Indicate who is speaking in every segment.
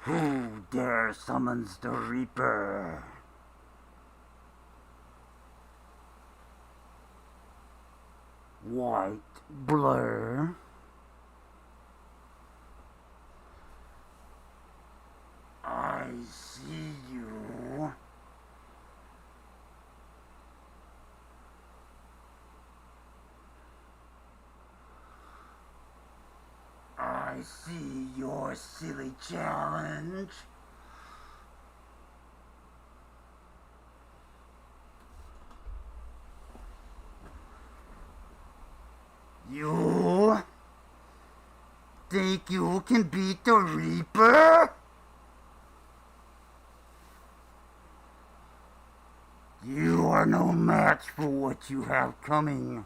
Speaker 1: Who dare summons the Reaper? White blur. I see you. I see your silly challenge. You think you can beat the Reaper? You are no match for what you have coming.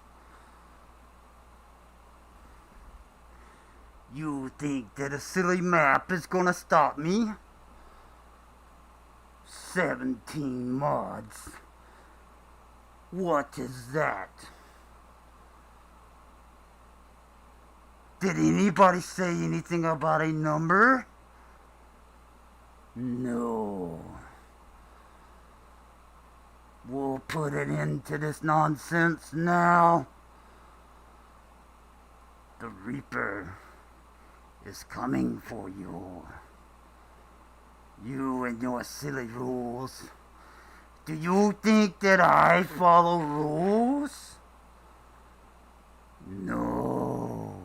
Speaker 1: You think that a silly map is gonna stop me? 17 mods. What is that? Did anybody say anything about a number? No. We'll put an end to this nonsense now. The Reaper is coming for you. You and your silly rules. Do you think that I follow rules? No.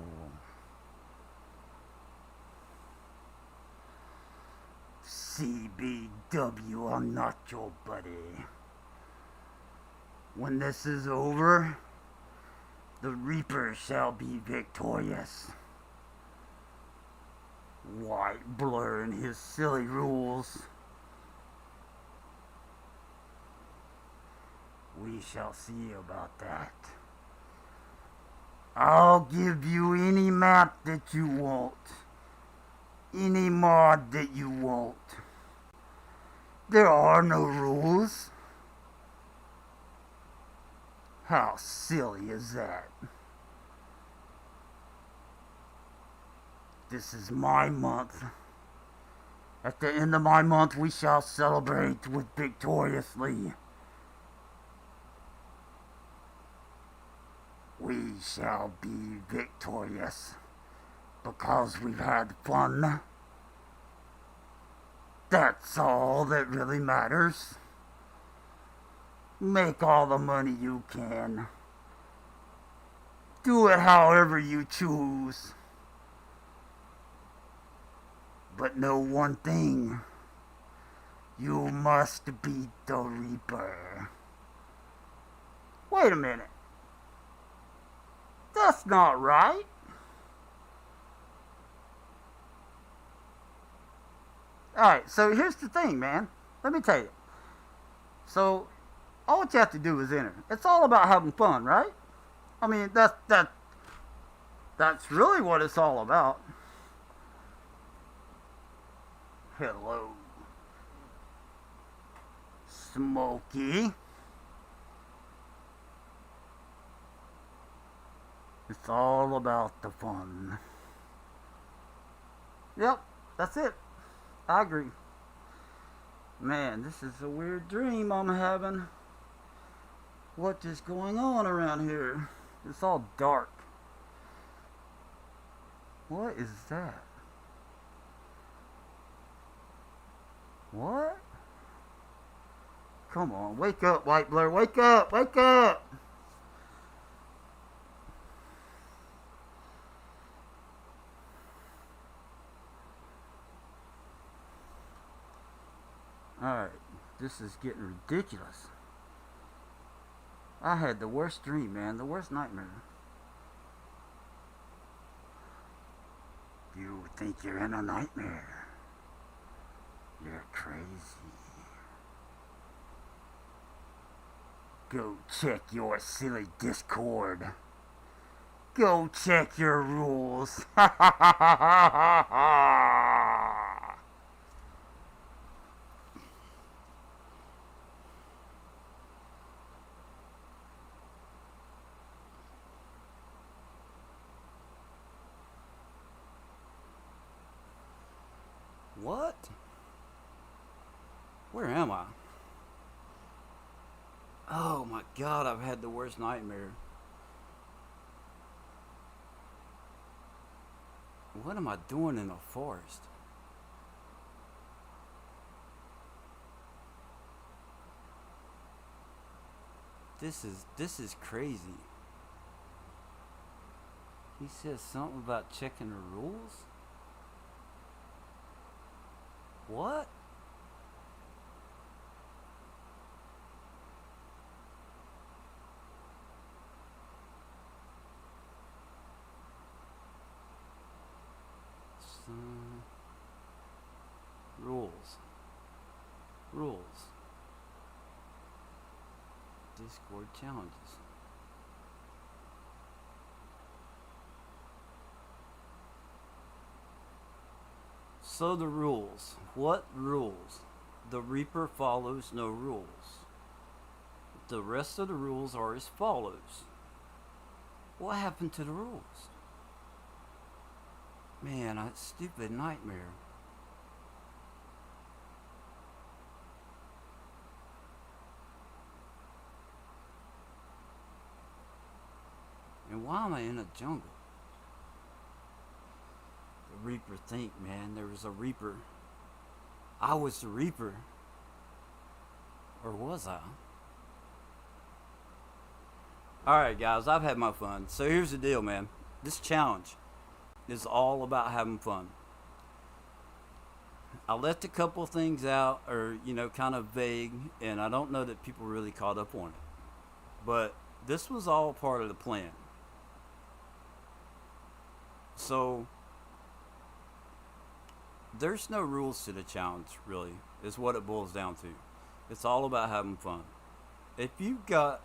Speaker 1: CBW, I'm not your buddy. When this is over, the Reaper shall be victorious. White blur and his silly rules. We shall see about that. I'll give you any map that you want. Any mod that you want. There are no rules. How silly is that? This is my month. At the end of my month, we shall celebrate with victoriously. We shall be victorious because we've had fun. That's all that really matters. Make all the money you can. Do it however you choose. But know one thing. You must beat the Reaper. Wait a minute. That's not right. Alright, so here's the thing, man. Let me tell you. So, all what you have to do is enter. It's all about having fun, right? I mean, that's really what it's all about. Hello, Smokey. It's all about the fun. Yep, that's it. I agree. Man, this is a weird dream I'm having. What is going on around here? It's all dark. What is that? What? Come on, wake up, White Blur. Wake up, wake up! Alright, this is getting ridiculous. I had the worst dream, man. The worst nightmare. You think you're in a nightmare. You're crazy. Go check your silly Discord. Go check your rules. Ha ha ha ha ha ha! What? Oh my god, I've had the worst nightmare. What am I doing in a forest? This is crazy. He says something about checking the rules? What? Some rules. Rules. Discord challenges. So the rules. What rules? The Reaper follows no rules. The rest of the rules are as follows. What happened to the rules? Man, a stupid nightmare. And why am I in a jungle? The Reaper think, man, there was a Reaper. I was the Reaper. Or was I? Alright, guys, I've had my fun. So here's the deal, man. This challenge is all about having fun. I left a couple of things out, or, kind of vague, and I don't know that people really caught up on it. But this was all part of the plan. So, there's no rules to the challenge, really, is what it boils down to. It's all about having fun. If you've got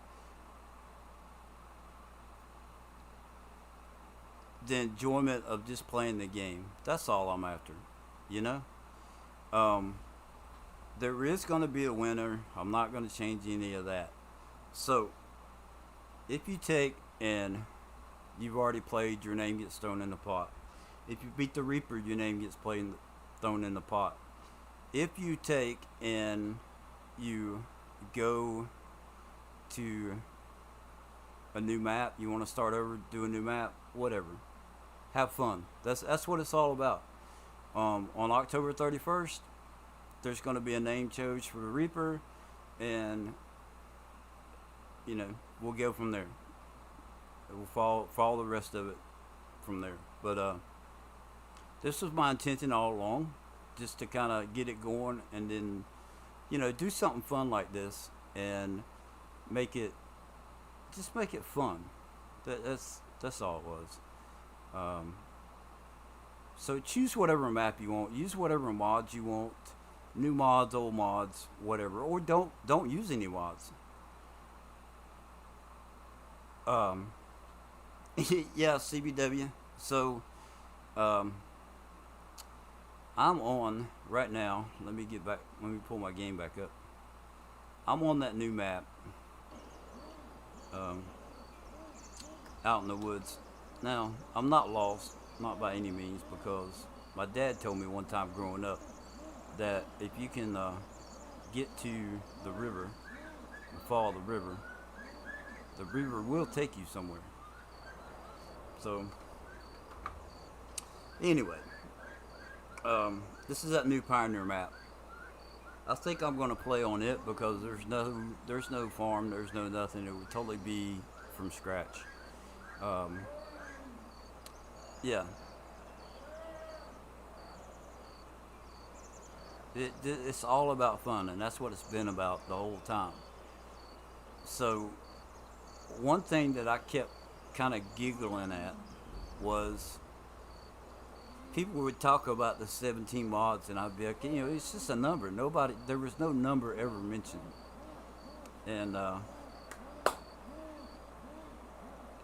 Speaker 1: the enjoyment of just playing the game, that's all I'm after, you know? There is going to be a winner. I'm not going to change any of that. So, if you take and you've already played, your name gets thrown in the pot. If you beat the Reaper, your name gets thrown in the pot. If you take and you go to a new map, you want to start over, do a new map, whatever. Have fun. That's what it's all about. On October 31st, there's going to be a name chose for the Reaper, and we'll go from there. We'll follow the rest of it from there. But this was my intention all along, just to kind of get it going, and then do something fun like this and make it fun. That's all it was. So choose whatever map you want. Use whatever mods you want. New mods, old mods, whatever. Or don't use any mods. Yeah, CBW. So I'm on right now. Let me pull my game back up. I'm on that new map. Out in the woods. Now, I'm not lost, not by any means, because my dad told me one time growing up that if you can get to the river and follow the river will take you somewhere. So, anyway, this is that new Pioneer map. I think I'm going to play on it because there's no farm, there's no nothing. It would totally be from scratch. Yeah. It's all about fun, and that's what it's been about the whole time. So, one thing that I kept kind of giggling at was people would talk about the 17 mods, and I'd be like, it's just a number. There was no number ever mentioned. And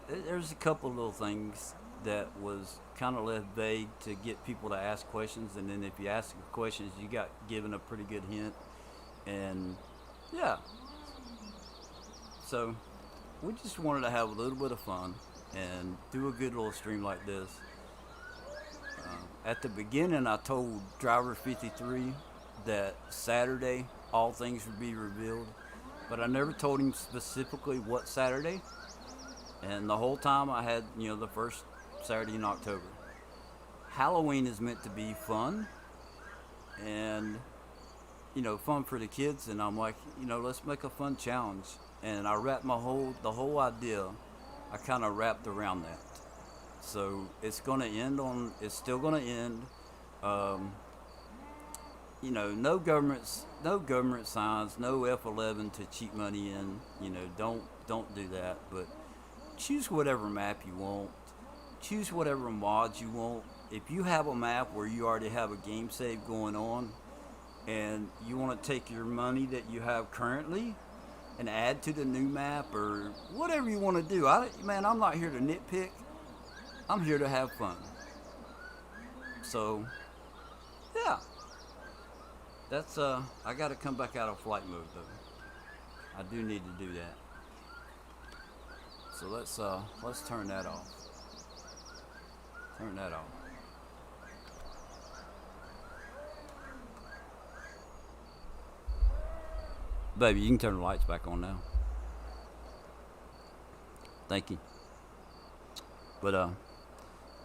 Speaker 1: there's a couple little things that was kind of left vague to get people to ask questions, and then if you ask questions, you got given a pretty good hint. And yeah, so we just wanted to have a little bit of fun and do a good little stream like this. At the beginning, I told Driver 53 that Saturday all things would be revealed, but I never told him specifically what Saturday. And the whole time I had, the first Saturday in October. Halloween is meant to be fun and, fun for the kids. And I'm like, let's make a fun challenge. And I wrapped the whole idea, I kind of wrapped around that. So it's still going to end. Um, no government signs, no F11 to cheat money in. Don't do that. But choose whatever map you want. Choose whatever mods you want. If you have a map where you already have a game save going on, and you want to take your money that you have currently and add to the new map or whatever you want to do. I'm not here to nitpick. I'm here to have fun. So, yeah. That's I got to come back out of flight mode though. I do need to do that. So let's turn that off. Turn that off. Baby, you can turn the lights back on now. Thank you. But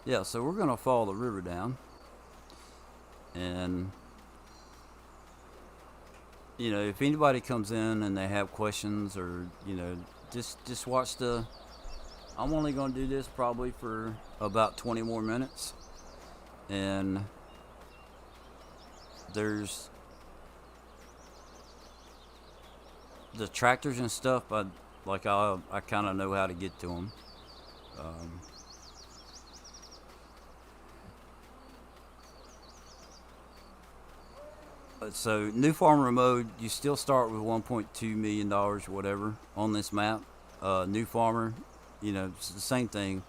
Speaker 1: yeah, so we're gonna follow the river down, and if anybody comes in and they have questions or just watch the. I'm only gonna do this probably for about 20 more minutes, and there's the tractors and stuff. I kind of know how to get to them. So new farmer mode, you still start with $1.2 million or whatever on this map. New farmer, it's the same thing.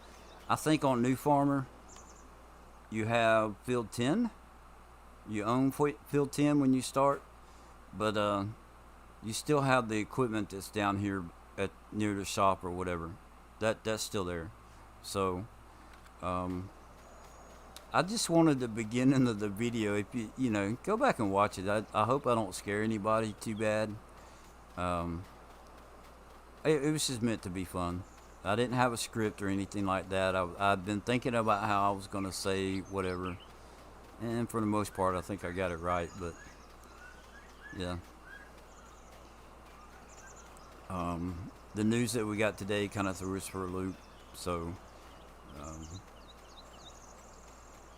Speaker 1: I think on new farmer, you have field 10. You own field 10 when you start, but you still have the equipment that's down here near the shop or whatever. That's still there. So I just wanted the beginning of the video. If you go back and watch it. I hope I don't scare anybody too bad. It was just meant to be fun. I didn't have a script or anything like that. I've been thinking about how I was gonna say whatever, and for the most part, I think I got it right. But yeah. The news that we got today kind of threw us for a loop. So.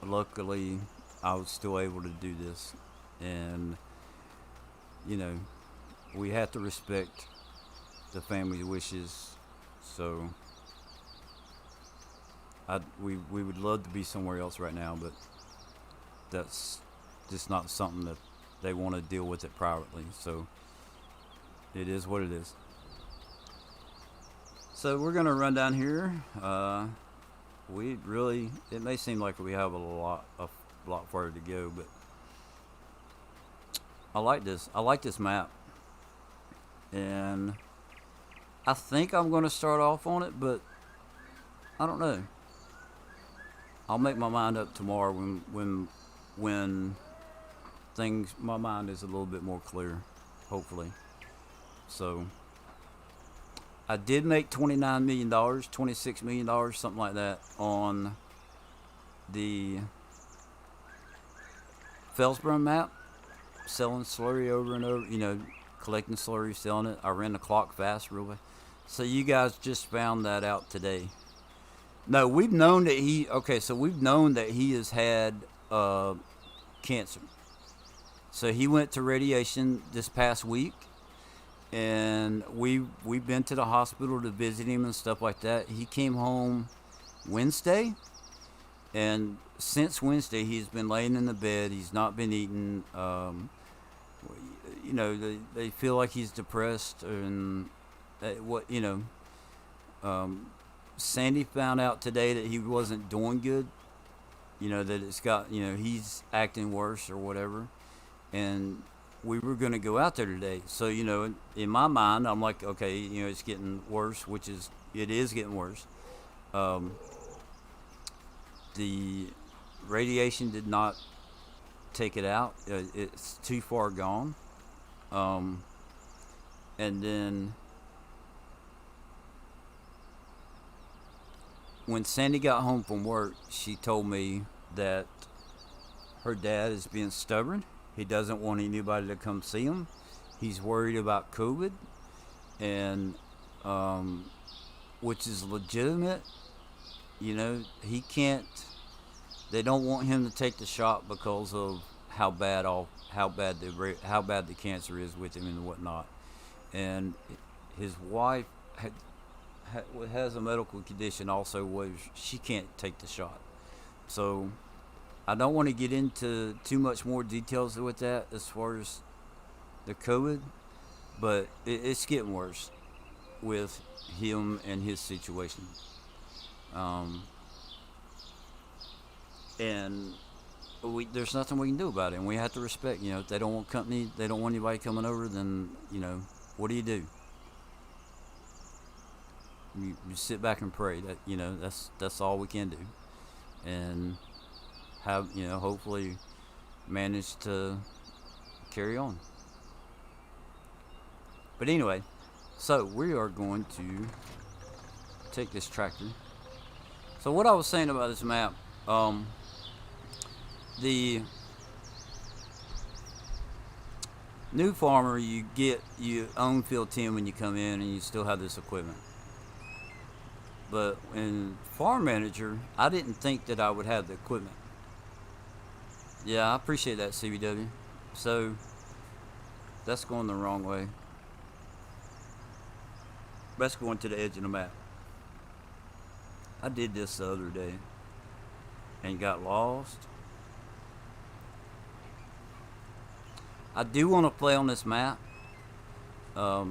Speaker 1: Luckily, I was still able to do this, and we have to respect the family's wishes. So we would love to be somewhere else right now, but that's just not something that they want to deal with it privately. So it is what it is. So we're gonna run down here. It may seem like we have a lot further to go, but I like this map, and I think I'm going to start off on it, but I don't know. I'll make my mind up tomorrow when my mind is a little bit more clear, hopefully. So I did make $29 million, $26 million, something like that, on the Felsbrunn map, selling slurry over and over, collecting slurry, selling it. I ran the clock fast, really. So you guys just found that out today. No, we've known that we've known that he has had cancer. So he went to radiation this past week. And we've been to the hospital to visit him and stuff like that. He came home Wednesday, and since Wednesday he's been laying in the bed. He's not been eating. They feel like he's depressed, and Sandy found out today that he wasn't doing good. That it's got he's acting worse or whatever, and we were going to go out there today. So, in my mind, I'm like, okay, it's getting worse, it is getting worse. The radiation did not take it out. It's too far gone. And then when Sandy got home from work, she told me that her dad is being stubborn. He doesn't want anybody to come see him. He's worried about COVID, and which is legitimate. You know, he can't. They don't want him to take the shot because of how bad the cancer is with him and whatnot. And his wife has a medical condition also where she can't take the shot. So I don't want to get into too much more details with that as far as the COVID, but it's getting worse with him and his situation. Um, and there's nothing we can do about it, and we have to respect. You know, if they don't want company, they don't want anybody coming over, then what do? You sit back and pray. That's all we can do, and have hopefully manage to carry on. But anyway, so we are going to take this tractor. So what I was saying about this map, the new farmer, you own field 10 when you come in, and you still have this equipment. But in farm manager, I didn't think that I would have the equipment. Yeah, I appreciate that, CBW. So that's going the wrong way. That's going to the edge of the map. I did this the other day and got lost. I do want to play on this map. I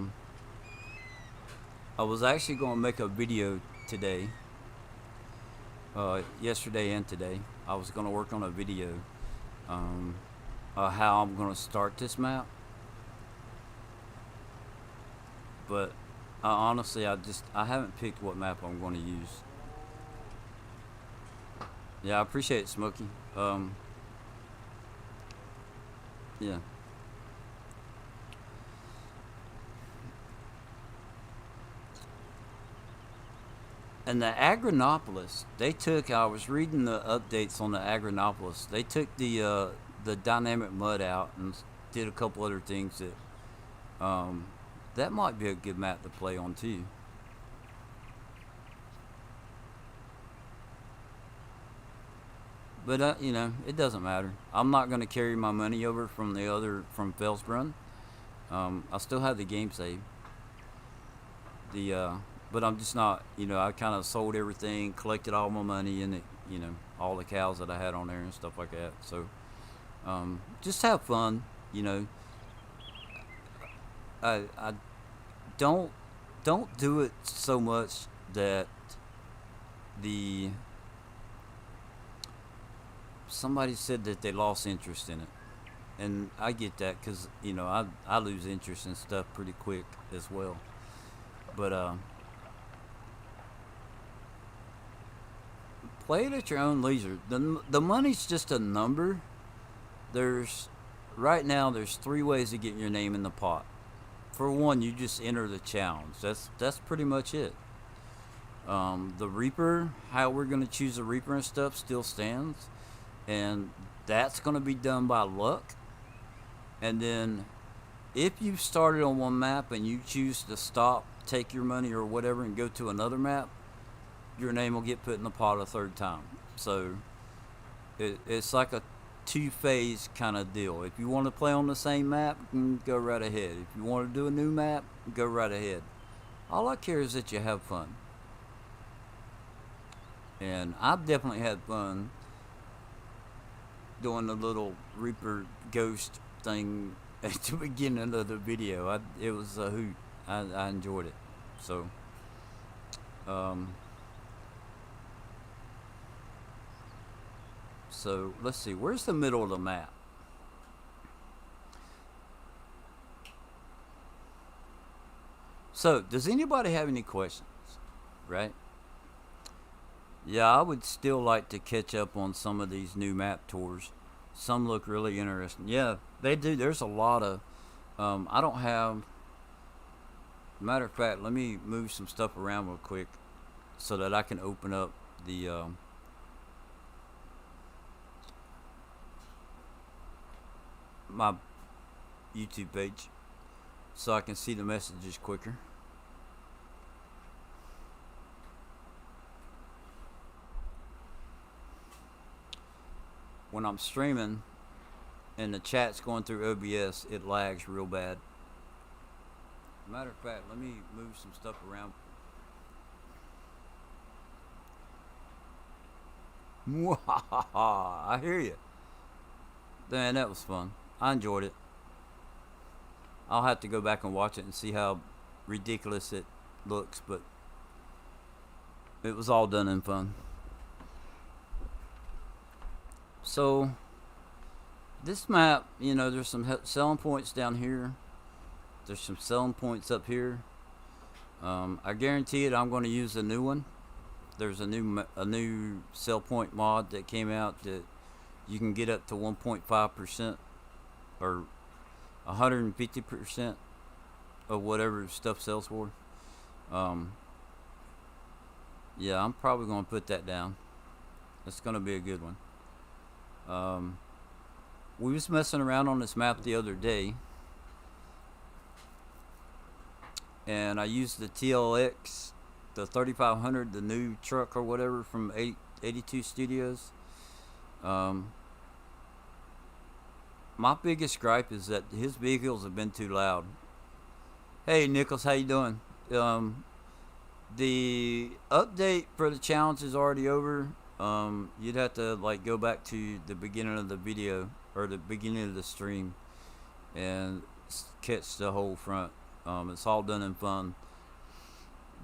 Speaker 1: was actually going to make a video today, yesterday and today. I was going to work on a video how I'm going to start this map. But honestly, I haven't picked what map I'm going to use. Yeah, I appreciate it, Smokey. Yeah. And the Agronopolis, I was reading the updates on the Agronopolis. They took the dynamic mud out and did a couple other things that might be a good map to play on too. But it doesn't matter. I'm not going to carry my money over from Felsbrunn. I still have the game save. But I'm just not. I kind of sold everything, collected all my money, and all the cows that I had on there and stuff like that. So just have fun. I don't do it so much that somebody said that they lost interest in it, and I get that because I lose interest in stuff pretty quick as well. But play it at your own leisure. The money's just a number. Right now there's 3 ways to get your name in the pot. For one, you just enter the challenge. That's pretty much it. The Reaper, how we're going to choose the Reaper and stuff still stands, and that's going to be done by luck. And then if you've started on one map and you choose to stop, take your money or whatever and go to another map, your name will get put in the pot a 3rd time. So it's like a 2-phase kind of deal. If you want to play on the same map, go right ahead. If you want to do a new map, go right ahead. All I care is that you have fun. And I've definitely had fun doing the little Reaper ghost thing at the beginning of the video. It was a hoot. I enjoyed it. So so let's see, where's the middle of the map? So does anybody have any questions? Right? Yeah, I would still like to catch up on some of these new map tours. Some look really interesting. Yeah, they do. There's a lot of I don't have Matter of fact, let me move some stuff around real quick so that I can open up the my YouTube page so I can see the messages quicker. When I'm streaming and the chat's going through OBS, it lags real bad. Matter of fact, let me move some stuff around. I hear you. Man, that was fun. I enjoyed it. I'll have to go back and watch it and see how ridiculous it looks, but it was all done in fun. So, this map, you know, there's some selling points down here. There's some selling points up here. I guarantee it, I'm going to use a new one. There's a new sell point mod that came out that you can get up to 1.5% or 150% of whatever stuff sells for. Yeah, I'm probably going to put that down. It's going to be a good one. We was messing around on this map the other day, and I used the TLX, the 3500, the new truck or whatever from 82 Studios. My biggest gripe is that his vehicles have been too loud. Hey Nichols, how you doing? The update for the challenge is already over. You'd have to like go back to the beginning of the video or the beginning of the stream and catch the whole front. It's all done in fun.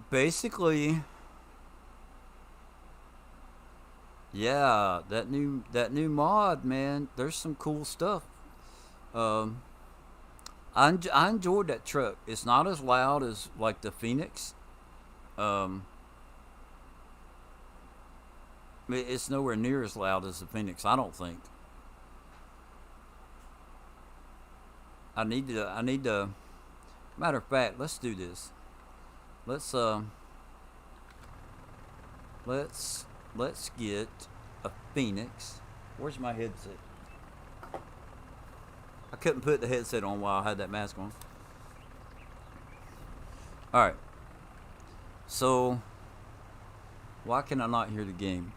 Speaker 1: Basically, yeah, that new mod, man. There's some cool stuff. I enjoyed that truck. It's not as loud as like the Phoenix. It's nowhere near as loud as the Phoenix, I don't think. I need to. Matter of fact, let's do this. Let's get a Phoenix. Where's my headset? I couldn't put the headset on while I had that mask on. Alright. So, why can I not hear the game?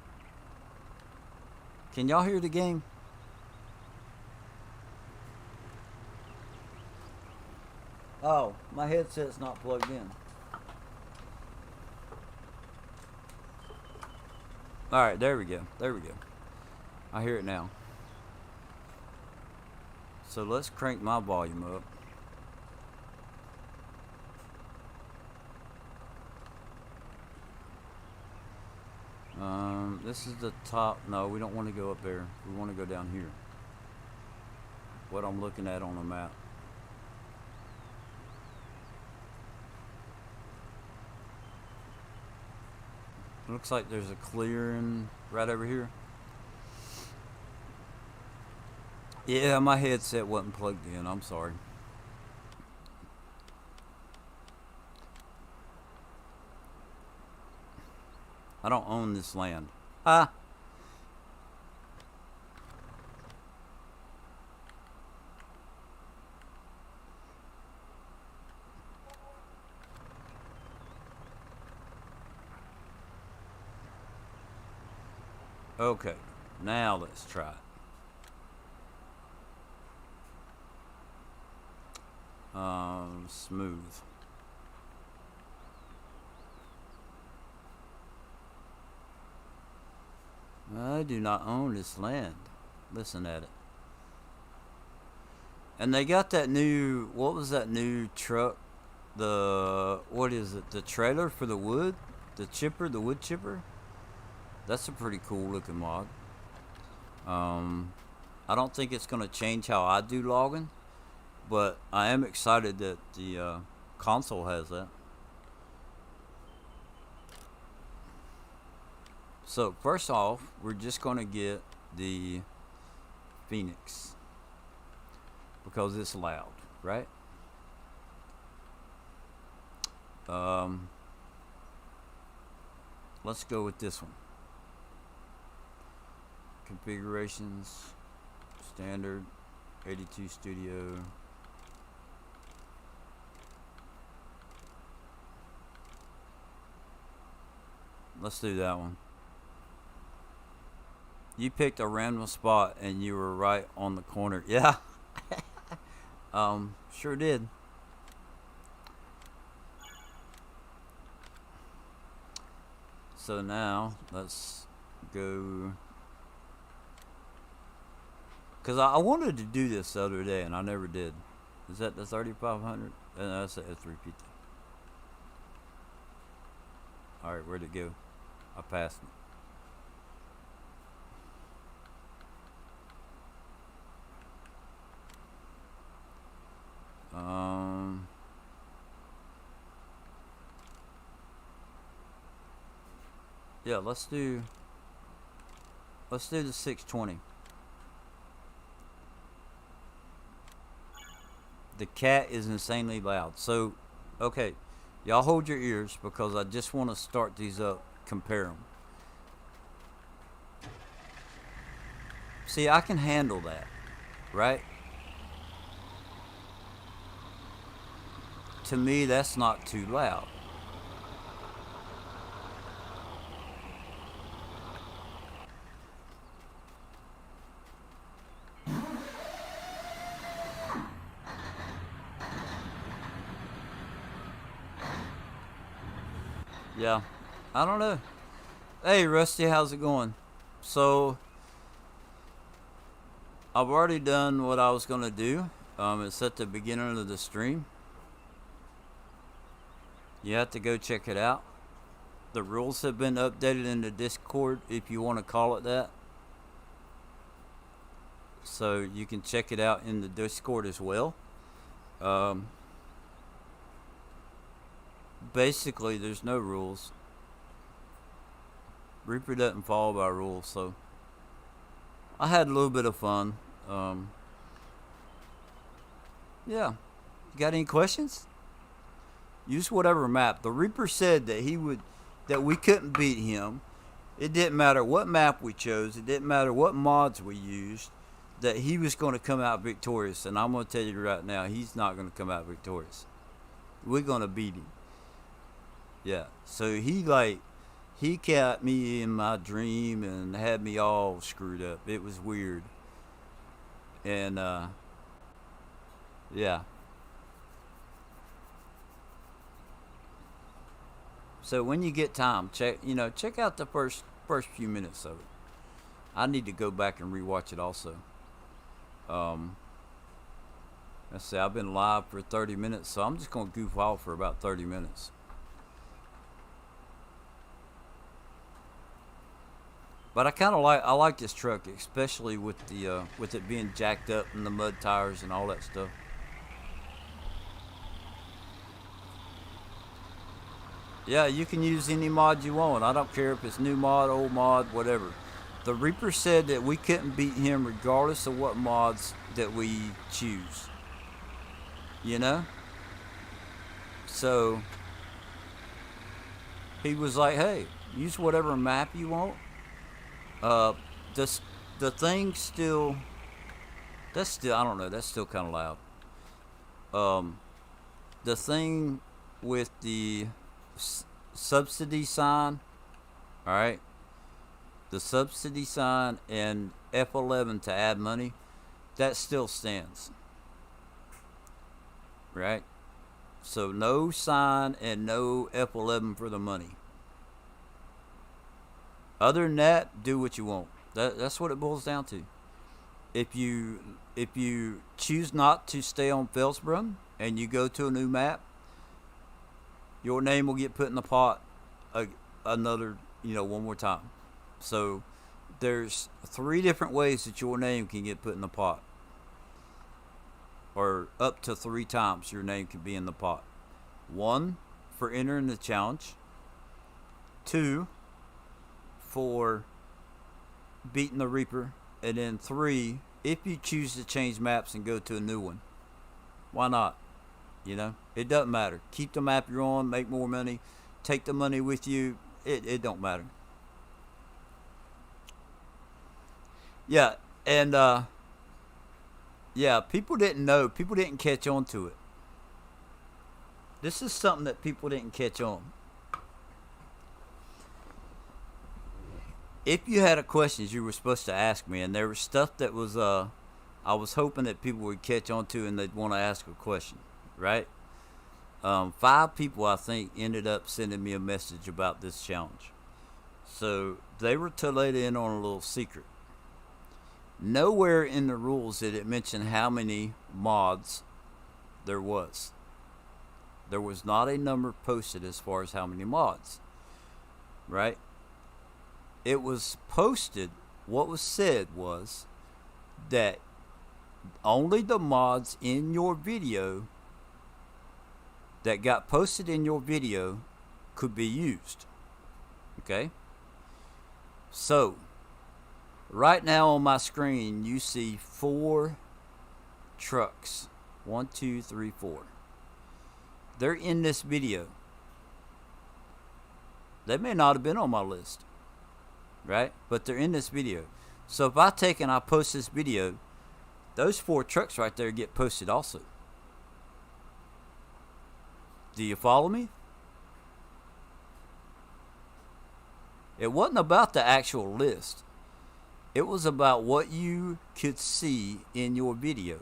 Speaker 1: Can y'all hear the game? Oh, my headset's not plugged in. Alright, there we go. There we go. I hear it now. So let's crank my volume up. This is the top. No, we don't want to go up there. We want to go down here. What I'm looking at on the map. Looks like there's a clearing right over here. Yeah, my headset wasn't plugged in. I'm sorry. I don't own this land. Ah. Okay, now let's try it. Smooth. I do not own this land. Listen at it. And they got that new, what was that new truck? What is it? The trailer for the wood? The chipper, the wood chipper? That's a pretty cool looking mod. I don't think it's going to change how I do logging, but I am excited that the console has that. So first off, we're just going to get the Phoenix because it's loud, right? Um, let's go with this one. Configurations, standard, 82 studio. Let's do that one. You picked a random spot and you were right on the corner. Yeah. Sure did. So now let's go, because I wanted to do this the other day and I never did. Is that the 3500? That's the S3PT. Alright, where'd it go? I passed it. Yeah, let's do the 620. The cat is insanely loud. So, okay, y'all hold your ears because I just want to start these up, compare them. See, I can handle that, right? To me, that's not too loud. Yeah, I don't know. Hey, Rusty, how's it going? So, I've already done what I was going to do. It's at the beginning of the stream. You have to go check it out. The rules have been updated in the Discord, if you want to call it that. So you can check it out in the Discord as well. Basically, there's no rules. Reaper doesn't follow by rules, so I had a little bit of fun. Yeah. You got any questions? Use whatever map. The Reaper said that we couldn't beat him. It didn't matter what map we chose. It didn't matter what mods we used. That he was going to come out victorious. And I'm going to tell you right now, he's not going to come out victorious. We're going to beat him. Yeah. So he kept me in my dream and had me all screwed up. It was weird. And, yeah. So when you get time, check out the first few minutes of it. I need to go back and rewatch it also. Let's see, I've been live for 30 minutes, so I'm just gonna goof off for about 30 minutes. But I like this truck, especially with it being jacked up and the mud tires and all that stuff. Yeah, you can use any mod you want. I don't care if it's new mod, old mod, whatever. The Reaper said that we couldn't beat him regardless of what mods that we choose. You know? So, he was like, hey, use whatever map you want. The thing still, I don't know, that's still kind of loud. The thing with the subsidy sign, alright, the subsidy sign and F11 to add money, that still stands, right? So no sign and no F11 for the money. Other than that, do what you want. That's what it boils down to. If you choose not to stay on Felsbrunn and you go to a new map, your name will get put in the pot another, one more time. So there's 3 different ways that your name can get put in the pot. Or up to 3 times your name can be in the pot. 1, for entering the challenge. 2, for beating the Reaper. And then 3, if you choose to change maps and go to a new one. Why not? You know, it doesn't matter. Keep the map you're on, make more money, take the money with you. It don't matter. Yeah, and yeah, people didn't know. People didn't catch on to it. This is something that people didn't catch on. If you had a questions you were supposed to ask me, and there was stuff that was I was hoping that people would catch on to and they'd want to ask a question, right? 5 people I think ended up sending me a message about this challenge. So they were to let in on a little secret. Nowhere in the rules did it mention how many mods there was. There was not a number posted as far as how many mods, right? It was posted, what was said was that only the mods in your video that got posted in your video could be used. Okay? So, right now on my screen, you see 4 trucks. 1, 2, 3, 4. They're in this video. They may not have been on my list, right? But they're in this video. So if I take and I post this video, those 4 trucks right there get posted also. Do you follow me? It wasn't about the actual list. It was about what you could see in your video.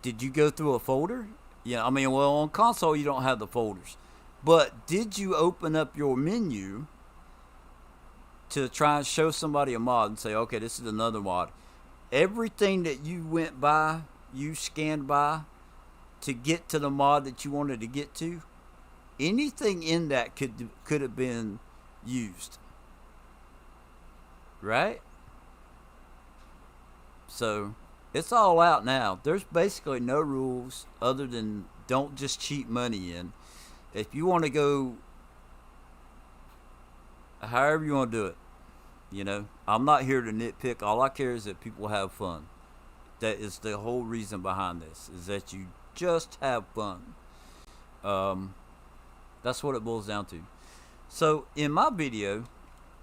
Speaker 1: Did you go through a folder? Yeah, I mean, well, on console you don't have the folders. But did you open up your menu to try and show somebody a mod and say, okay, this is another mod? Everything that you went by, you scanned by to get to the mod that you wanted to get to, anything in that could have been used. Right? So it's all out now. There's basically no rules other than don't just cheat money in. If you want to go however you want to do it, you know, I'm not here to nitpick. All I care is that people have fun. That is the whole reason behind this, is that you just have fun. That's what it boils down to. So in my video,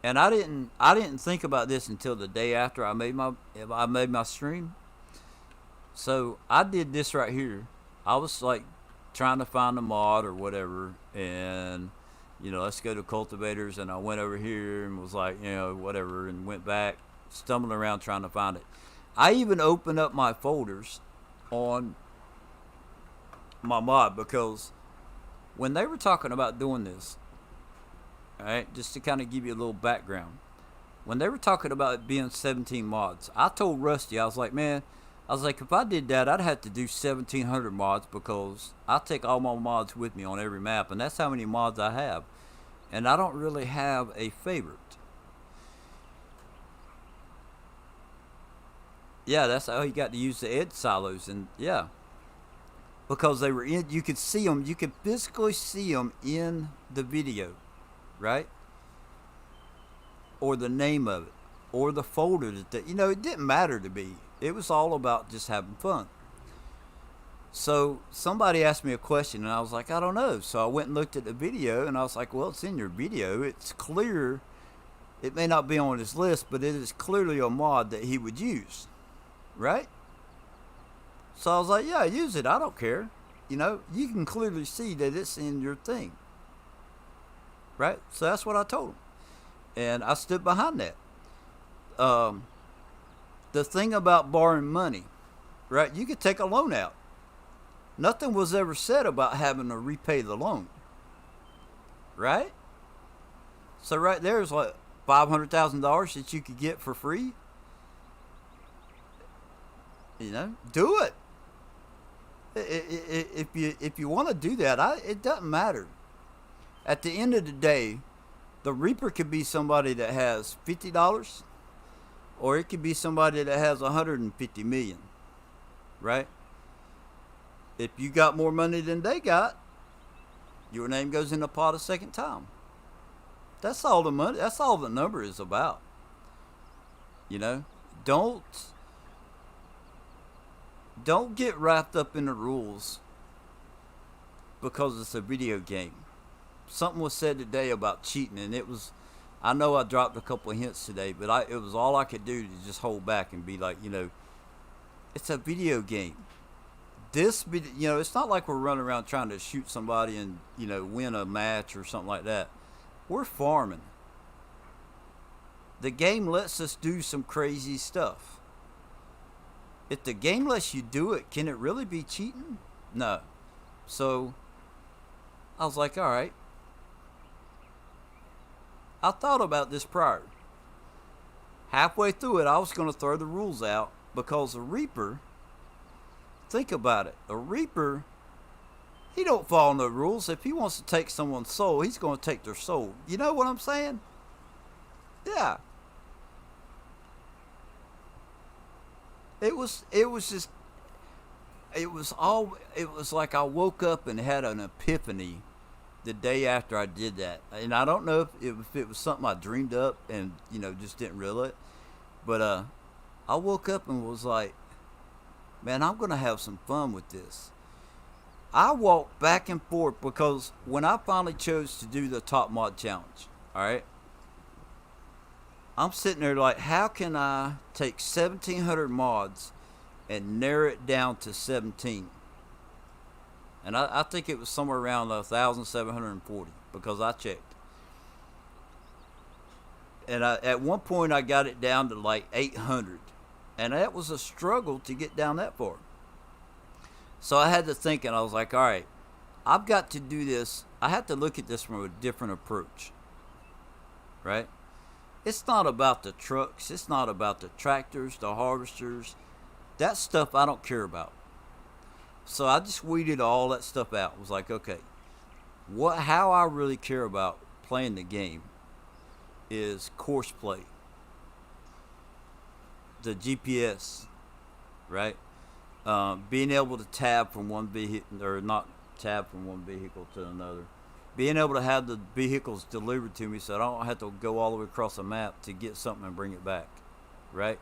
Speaker 1: and I didn't think about this until the day after I made my stream. So I did this right here. I was like trying to find a mod or whatever, and you know, let's go to cultivators, and I went over here and was like, you know, whatever, and went back, stumbling around trying to find it. I even opened up my folders on my mod, because when they were talking about doing this, alright, just to kind of give you a little background, when they were talking about it being 17 mods, I told Rusty, I was like, man, if I did that, I'd have to do 1,700 mods, because I take all my mods with me on every map, and that's how many mods I have. And I don't really have a favorite. Yeah, that's how you got to use the edge silos, and yeah. Because they were in, you could see them, you could physically see them in the video, right? Or the name of it, or the folder that, you know, it didn't matter to me. It was all about just having fun. So somebody asked me a question, and I was like, I don't know. So I went and looked at the video, and I was like, well, it's in your video. It's clear. It may not be on his list, but it is clearly a mod that he would use, right? So I was like, yeah, use it. I don't care. You know, you can clearly see that it's in your thing, right? So that's what I told him, and I stood behind that. The thing about borrowing money, right? You could take a loan out. Nothing was ever said about having to repay the loan, right? So right there is like $500,000 that you could get for free. You know, do it. If you want to do that, it doesn't matter. At the end of the day, the Reaper could be somebody that has $50, or it could be somebody that has 150 million, right? If you got more money than they got, your name goes in the pot a second time. That's all the money. That's all the number is about. You know, don't don't get wrapped up in the rules because it's a video game. Something was said today about cheating, and it was, I know I dropped a couple of hints today, but it was all I could do to just hold back and be like, it's a video game. It's not like we're running around trying to shoot somebody and, win a match or something like that. We're farming. The game lets us do some crazy stuff. If the game lets you do it, can it really be cheating? No. So, I was like, alright. I thought about this prior. Halfway through it, I was going to throw the rules out because a Reaper, think about it, a Reaper, he don't follow no rules. If he wants to take someone's soul, he's going to take their soul. You know what I'm saying? Yeah. It was like I woke up and had an epiphany the day after I did that. And I don't know if it was something I dreamed up and, just didn't realize it. But I woke up and was like, man, I'm going to have some fun with this. I walked back and forth because when I finally chose to do the top mod challenge, alright, I'm sitting there like, how can I take 1,700 mods and narrow it down to 17? And I think it was somewhere around 1,740 because I checked. And at one point I got it down to like 800. And that was a struggle to get down that far. So I had to think, and I was like, all right, I've got to do this. I have to look at this from a different approach. Right? It's not about the trucks. It's not about the tractors, the harvesters. That stuff I don't care about. So I just weeded all that stuff out. I was like, okay, how I really care about playing the game is course play. The GPS, right? Being able to tab from one vehicle, or not tab from one vehicle to another. Being able to have the vehicles delivered to me so I don't have to go all the way across the map to get something and bring it back, right?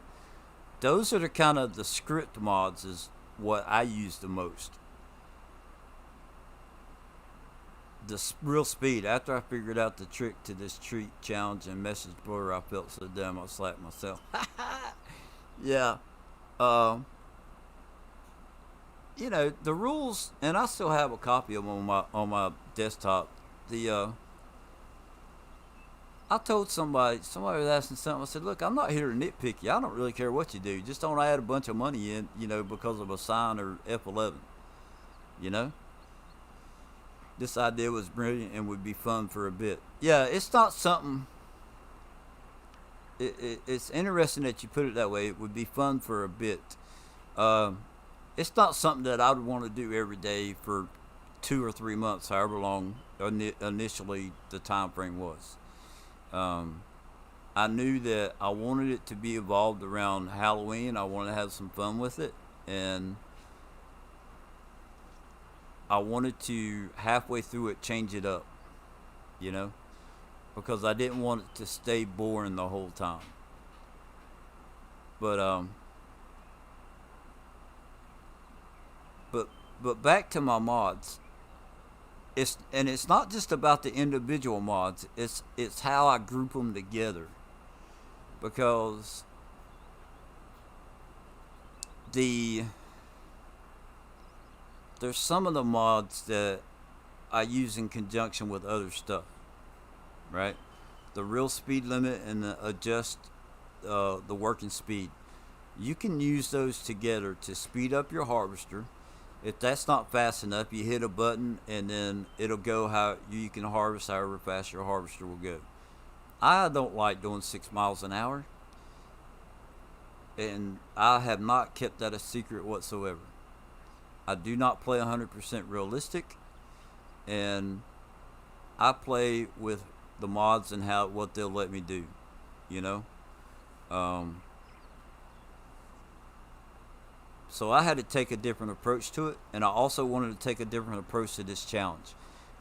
Speaker 1: Those are the kind of the script mods is what I use the most. The real speed. After I figured out the trick to this treat challenge and message blur, I felt so dumb I slapped myself. Yeah. The rules, and I still have a copy of them on my desktop. I told somebody was asking something. I said, look, I'm not here to nitpick you. I don't really care what you do. Just don't add a bunch of money in, because of a sign or F11. This idea was brilliant and would be fun for a bit. Yeah, it's not something. It's interesting that you put it that way. It would be fun for a bit. It's not something that I would want to do every day for 2 or 3 months, however long initially the time frame was. I knew that I wanted it to be evolved around Halloween. I wanted to have some fun with it, and I wanted to halfway through it change it up, because I didn't want it to stay boring the whole time. But back to my mods. It's not just about the individual mods. It's how I group them together, because there's some of the mods that I use in conjunction with other stuff, right? The real speed limit and the adjust the working speed. You can use those together to speed up your harvester. If that's not fast enough, you hit a button and then it'll go how you can harvest however fast your harvester will go. I don't like doing 6 miles an hour, and I have not kept that a secret whatsoever. I do not play 100% realistic, and I play with the mods and what they'll let me do, So I had to take a different approach to it, and I also wanted to take a different approach to this challenge.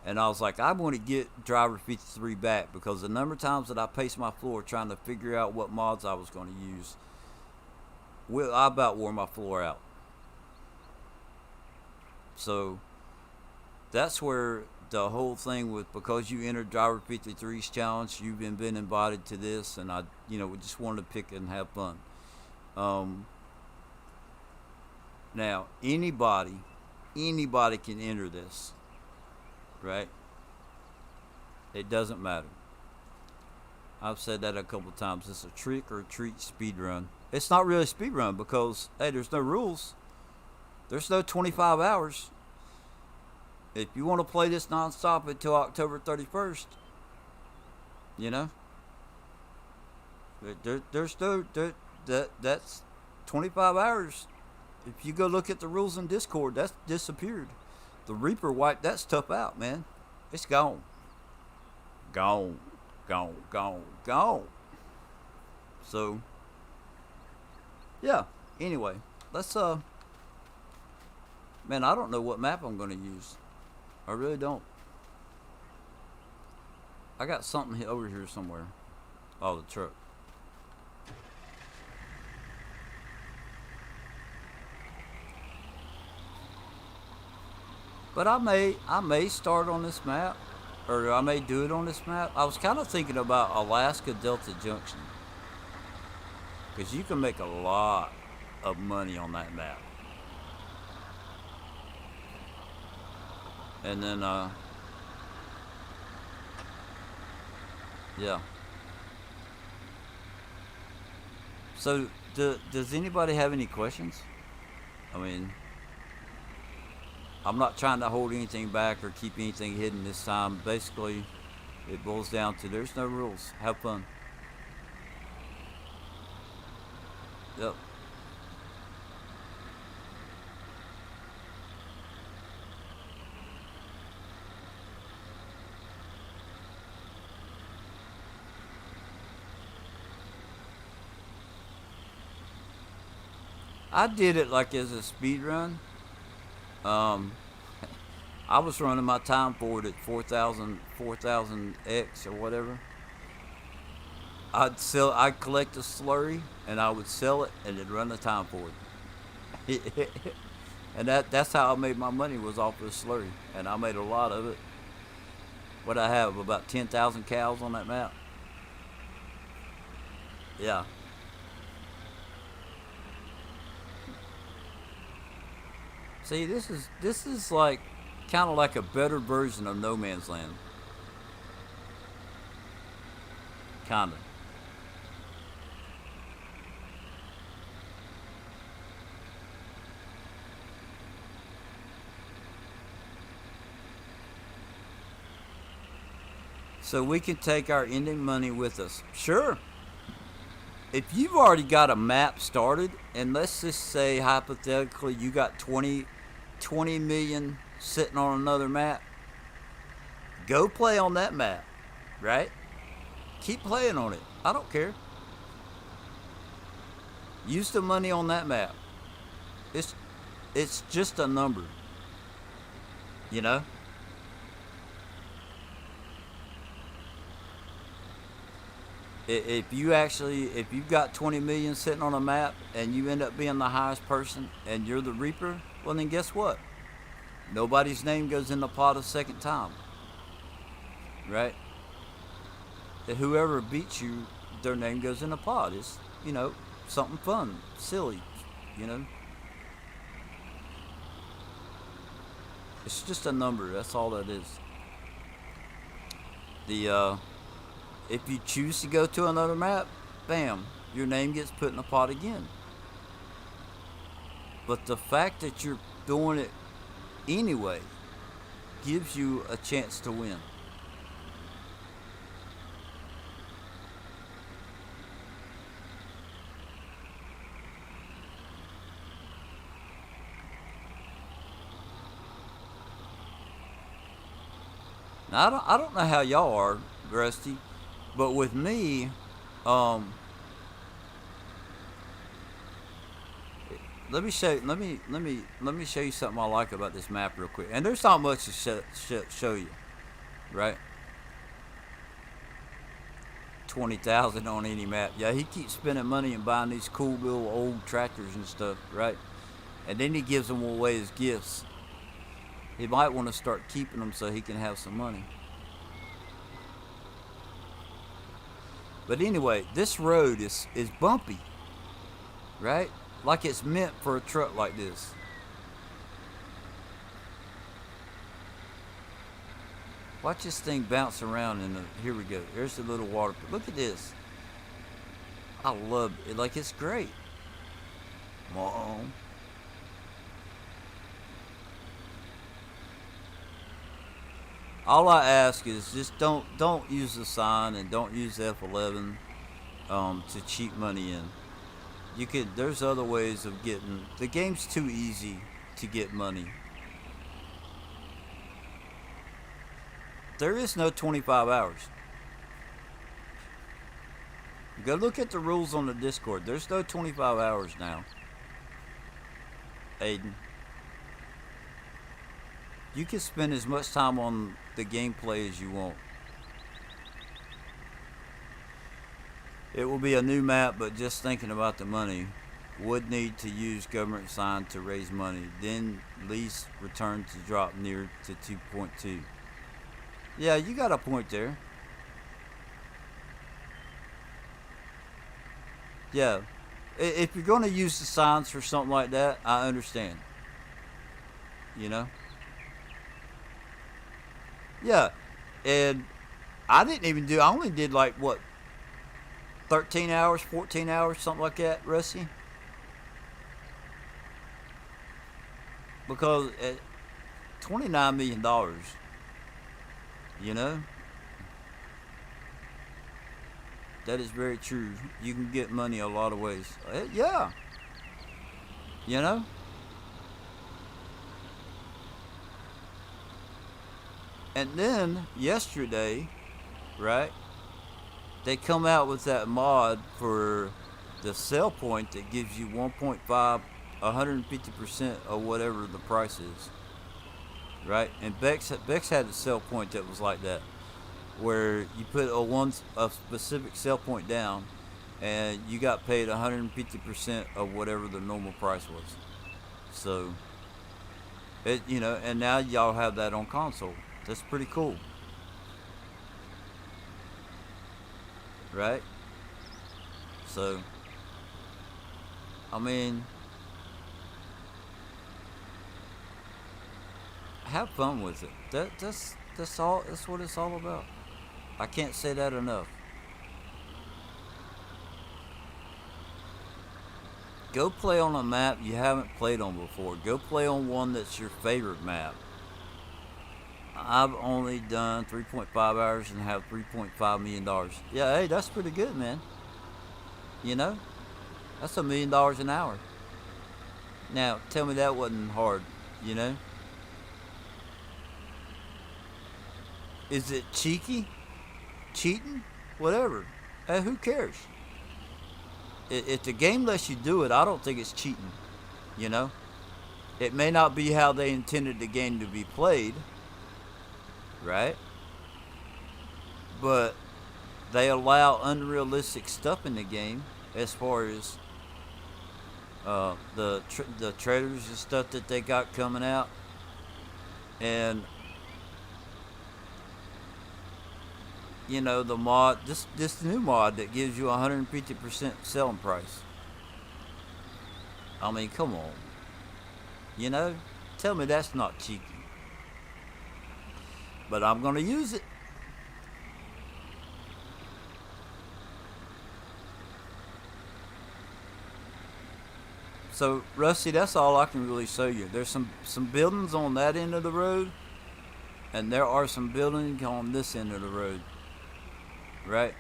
Speaker 1: And I was like, I want to get Driver 53 back, because the number of times that I paced my floor trying to figure out what mods I was going to use, I about wore my floor out. So that's where the whole thing with, because you entered Driver 53's challenge, you've been invited to this, and I, we just wanted to pick it and have fun. Now anybody can enter this, right? It doesn't matter. I've said that a couple of times. It's a trick or treat speed run. It's not really a speed run because, hey, there's no rules. There's no 25 hours. If you want to play this nonstop until October 31st, there's no, that's 25 hours. If you go look at the rules in Discord, that's disappeared. The Reaper wiped that stuff out, man. It's gone. Gone. So, yeah. Anyway, let's man, I don't know what map I'm gonna use. I really don't. I got something over here somewhere. Oh, the truck. But I may start on this map, or I may do it on this map. I was kind of thinking about Alaska Delta Junction, because you can make a lot of money on that map. And then, yeah. So, does anybody have any questions? I mean, I'm not trying to hold anything back or keep anything hidden this time. Basically, it boils down to there's no rules. Have fun. Yep. I did it like as a speed run. I was running my time forward at 4,000 X or whatever. I'd collect a slurry and I would sell it and then run the time forward. And that's how I made my money, was off of the slurry, and I made a lot of it. What I have, about 10,000 cows on that map. Yeah. See, this is like kind of like a better version of No Man's Land. Kinda. So we can take our ending money with us. Sure. If you've already got a map started, and let's just say hypothetically you got 20 million sitting on another map, go play on that map, right? Keep playing on it. I don't care. Use the money on that map. It's just a number, you know? If you've got 20 million sitting on a map and you end up being the highest person and you're the Reaper, well then guess what? Nobody's name goes in the pot a second time, right? Whoever beats you, their name goes in the pot. It's, something fun, silly, you know? It's just a number, that's all that is. If you choose to go to another map, bam, your name gets put in the pot again. But the fact that you're doing it anyway gives you a chance to win. Now, I don't know how y'all are, Rusty, but with me, let me show you something I like about this map real quick. And there's not much to show you, right? 20,000 on any map. Yeah, he keeps spending money and buying these cool little old tractors and stuff, right? And then he gives them away as gifts. He might want to start keeping them so he can have some money. But anyway, this road is bumpy, right? Like it's meant for a truck like this. Watch this thing bounce around here we go. There's the little water. Look at this. I love it. Like, it's great. Mom. All I ask is just don't use the sign and don't use F11 to cheat money in. There's other ways of getting. The game's too easy to get money. There is no 25 hours. Go look at the rules on the Discord. There's no 25 hours now. Aiden. You can spend as much time on the gameplay as you want. It will be a new map, but just thinking about the money. Would need to use government sign to raise money. Then lease return to drop near to 2.2. Yeah, you got a point there. Yeah. If you're going to use the signs for something like that, I understand. You know? Yeah. And I only did like, what, 13 hours, 14 hours, something like that, Rusty? Because at $29 million, you know, that is very true. You can get money a lot of ways. Yeah. You know? And then, yesterday, right, they come out with that mod for the sell point that gives you 1.5, 150% of whatever the price is. Right? And Bex had a sell point that was like that, where you put a specific sell point down, and you got paid 150% of whatever the normal price was. So, and now y'all have that on console. That's pretty cool. Right? So, I mean, have fun with it. That's what it's all about. I can't say that enough. Go play on a map you haven't played on before. Go play on one that's your favorite map. I've only done 3.5 hours and have $3.5 million. Yeah, hey, that's pretty good, man. You know? That's $1 million an hour. Now, tell me that wasn't hard, you know? Is it cheeky? Cheating? Whatever. Hey, who cares? If the game lets you do it, I don't think it's cheating. You know? It may not be how they intended the game to be played. Right? But they allow unrealistic stuff in the game as far as the trailers and stuff that they got coming out. And you know, the mod, this new mod that gives you 150% selling price. I mean, come on. You know, tell me that's not cheeky. But I'm going to use it. So, Rusty, that's all I can really show you. There's some buildings on that end of the road, and there are some buildings on this end of the road. Right?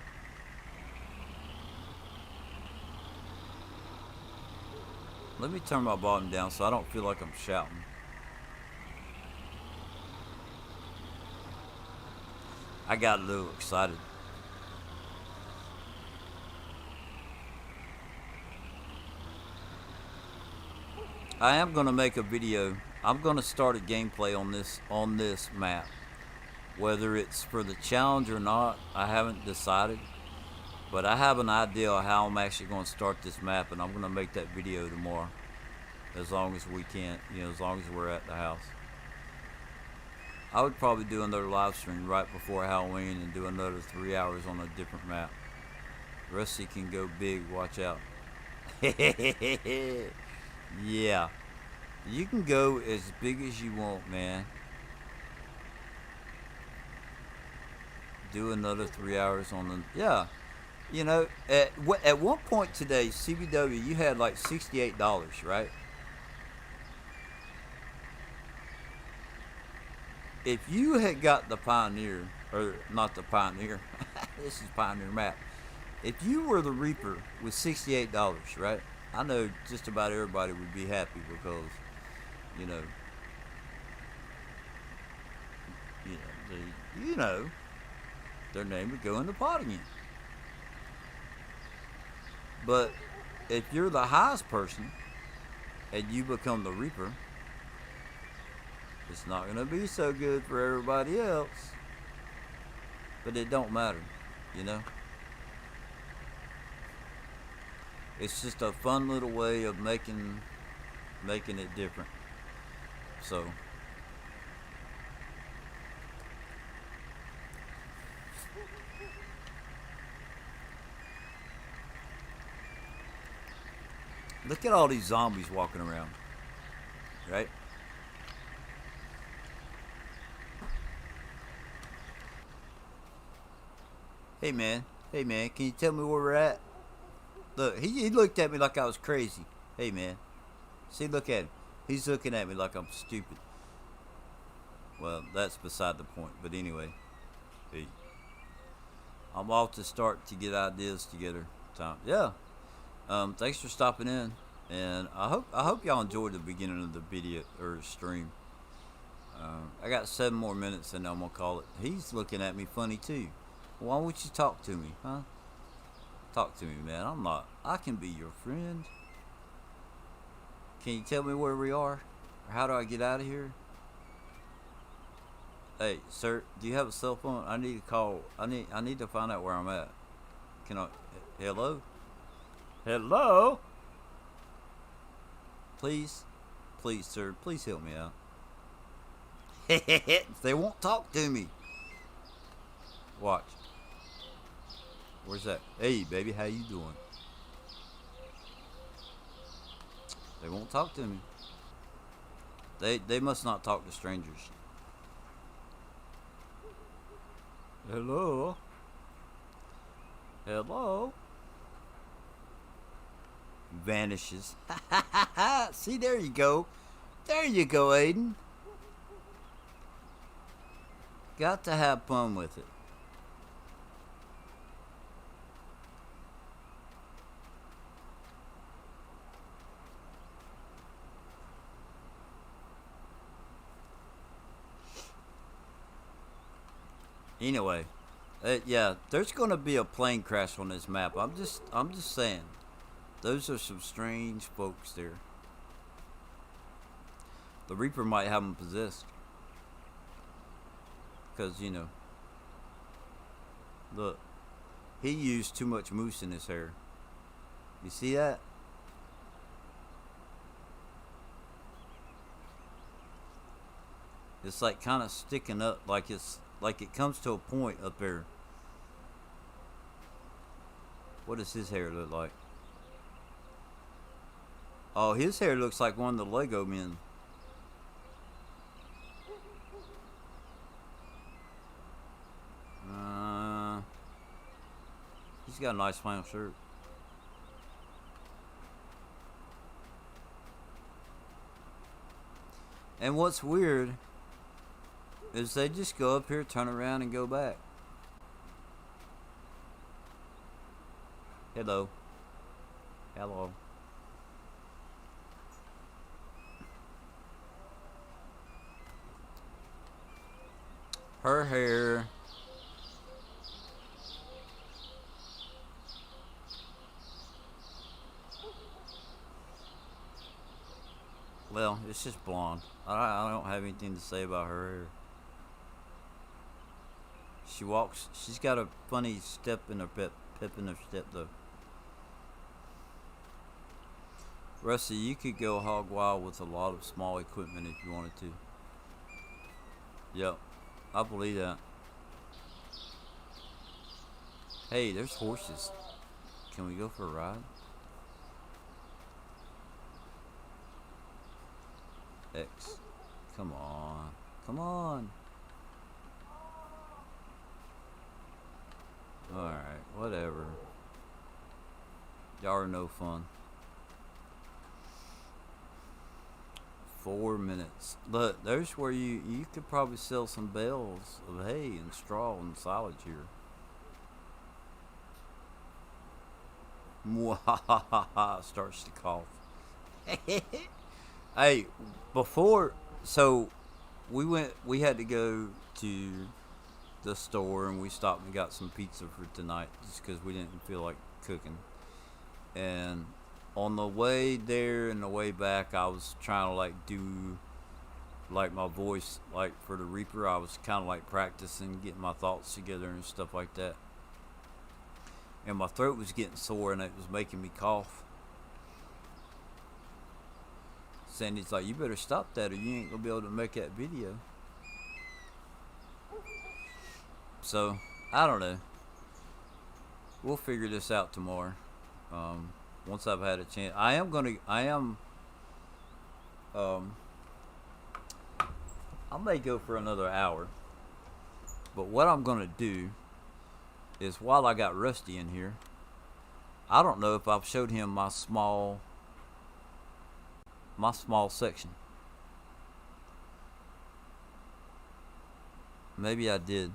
Speaker 1: Let me turn my volume down so I don't feel like I'm shouting. I got a little excited. I am going to make a video. I'm going to start a gameplay on this map. Whether it's for the challenge or not, I haven't decided. But I have an idea of how I'm actually going to start this map, and I'm going to make that video tomorrow. As long as we can, as long as we're at the house. I would probably do another live stream right before Halloween and do another 3 hours on a different map. Rusty can go big. Watch out. Yeah. You can go as big as you want, man. Do another 3 hours on the... Yeah. You know, at one point today, CBW, you had like $68, right? If you had got the Pioneer, or not the Pioneer, this is Pioneer map. If you were the Reaper with $68, right? I know just about everybody would be happy because, you know, you know, their name would go in the pot again. But if you're the highest person and you become the Reaper, it's not gonna be so good for everybody else. But it don't matter, you know. It's just a fun little way of making it different. So look at all these zombies walking around, right? Hey man, can you tell me where we're at? Look, he looked at me like I was crazy. Hey man, see, look at him. He's looking at me like I'm stupid. Well, that's beside the point. But anyway, hey, I'm off to start to get ideas together. Time, yeah. Thanks for stopping in, and I hope y'all enjoyed the beginning of the video or stream. I got 7 more minutes, and I'm gonna call it. He's looking at me funny too. Why won't you talk to me, huh? Talk to me, man. I can be your friend. Can you tell me where we are? Or how do I get out of here? Hey, sir, do you have a cell phone? I need to call. I need to find out where I'm at. Can I? Hello? Hello? Please, sir, please help me out. They won't talk to me. Watch. Where's that? Hey, baby, how you doing? They won't talk to me. They must not talk to strangers. Hello? Hello? Vanishes. See, there you go. There you go, Aiden. Got to have fun with it. Anyway, yeah, there's gonna be a plane crash on this map. I'm just saying. Those are some strange folks there. The Reaper might have them possessed. Because, you know, look, he used too much mousse in his hair. You see that? It's like kind of sticking up, like it comes to a point up there. What does his hair look like? Oh, his hair looks like one of the Lego men. He's got a nice flannel shirt. And what's weird is they just go up here, turn around, and go back. Hello. Hello. Her hair. Well, it's just blonde. I don't have anything to say about her hair. She walks. She's got a funny step in her pep in her step though. Rusty, you could go hog wild with a lot of small equipment if you wanted to. Yep, I believe that. Hey, there's horses. Can we go for a ride? X. Come on. Come on. Alright, whatever. Y'all are no fun. 4 minutes. Look, there's where you could probably sell some bales of hay and straw and silage here. Mwahaha, starts to cough. Hey, before, so we had to go to the store and we stopped and got some pizza for tonight just because we didn't feel like cooking. And on the way there and the way back, I was trying to like do like my voice, like for the Reaper. I was kind of like practicing getting my thoughts together and stuff like that. And my throat was getting sore and it was making me cough. Sandy's like, you better stop that or you ain't gonna be able to make that video. So, I don't know. We'll figure this out tomorrow. Once I've had a chance. I may go for another hour. But what I'm gonna do is while I got Rusty in here, I don't know if I've showed him my small section. Maybe I did.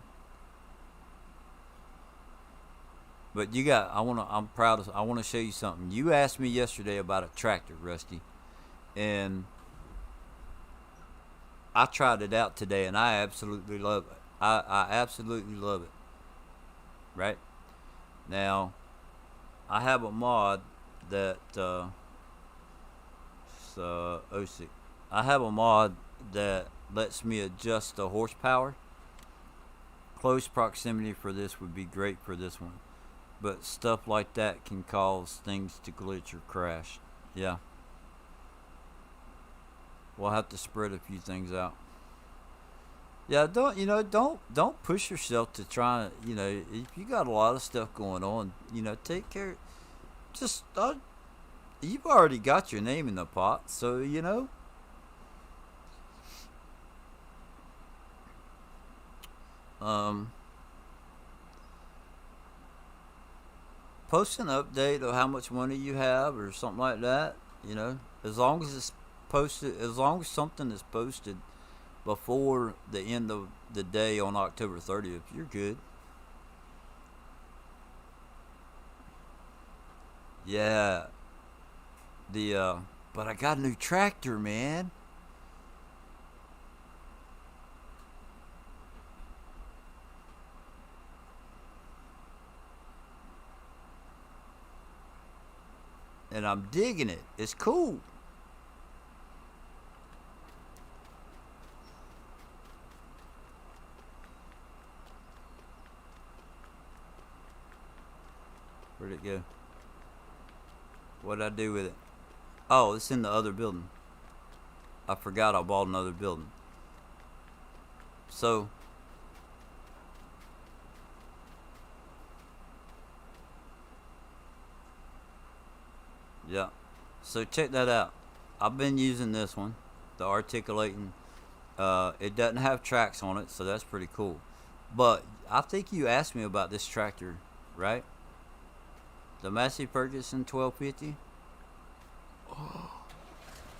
Speaker 1: But I want to show you something. You asked me yesterday about a tractor, Rusty. And I tried it out today and I absolutely love it. I absolutely love it. Right? Now, I have a mod that OSIC. I have a mod that lets me adjust the horsepower. Close proximity for this would be great for this one. But stuff like that can cause things to glitch or crash. Yeah. We'll have to spread a few things out. Yeah, don't push yourself to try, if you got a lot of stuff going on, take care. Just, you've already got your name in the pot, so, post an update of how much money you have or something like that, as long as it's posted, as long as something is posted before the end of the day on October 30th, you're good. Yeah. But I got a new tractor, man. And I'm digging it. It's cool. Where'd it go? What'd I do with it? Oh, it's in the other building. I forgot I bought another building. So, yeah. So check that out. I've been using this one, the articulating. It doesn't have tracks on it, so that's pretty cool. But I think you asked me about this tractor, right? The Massey Ferguson 1250.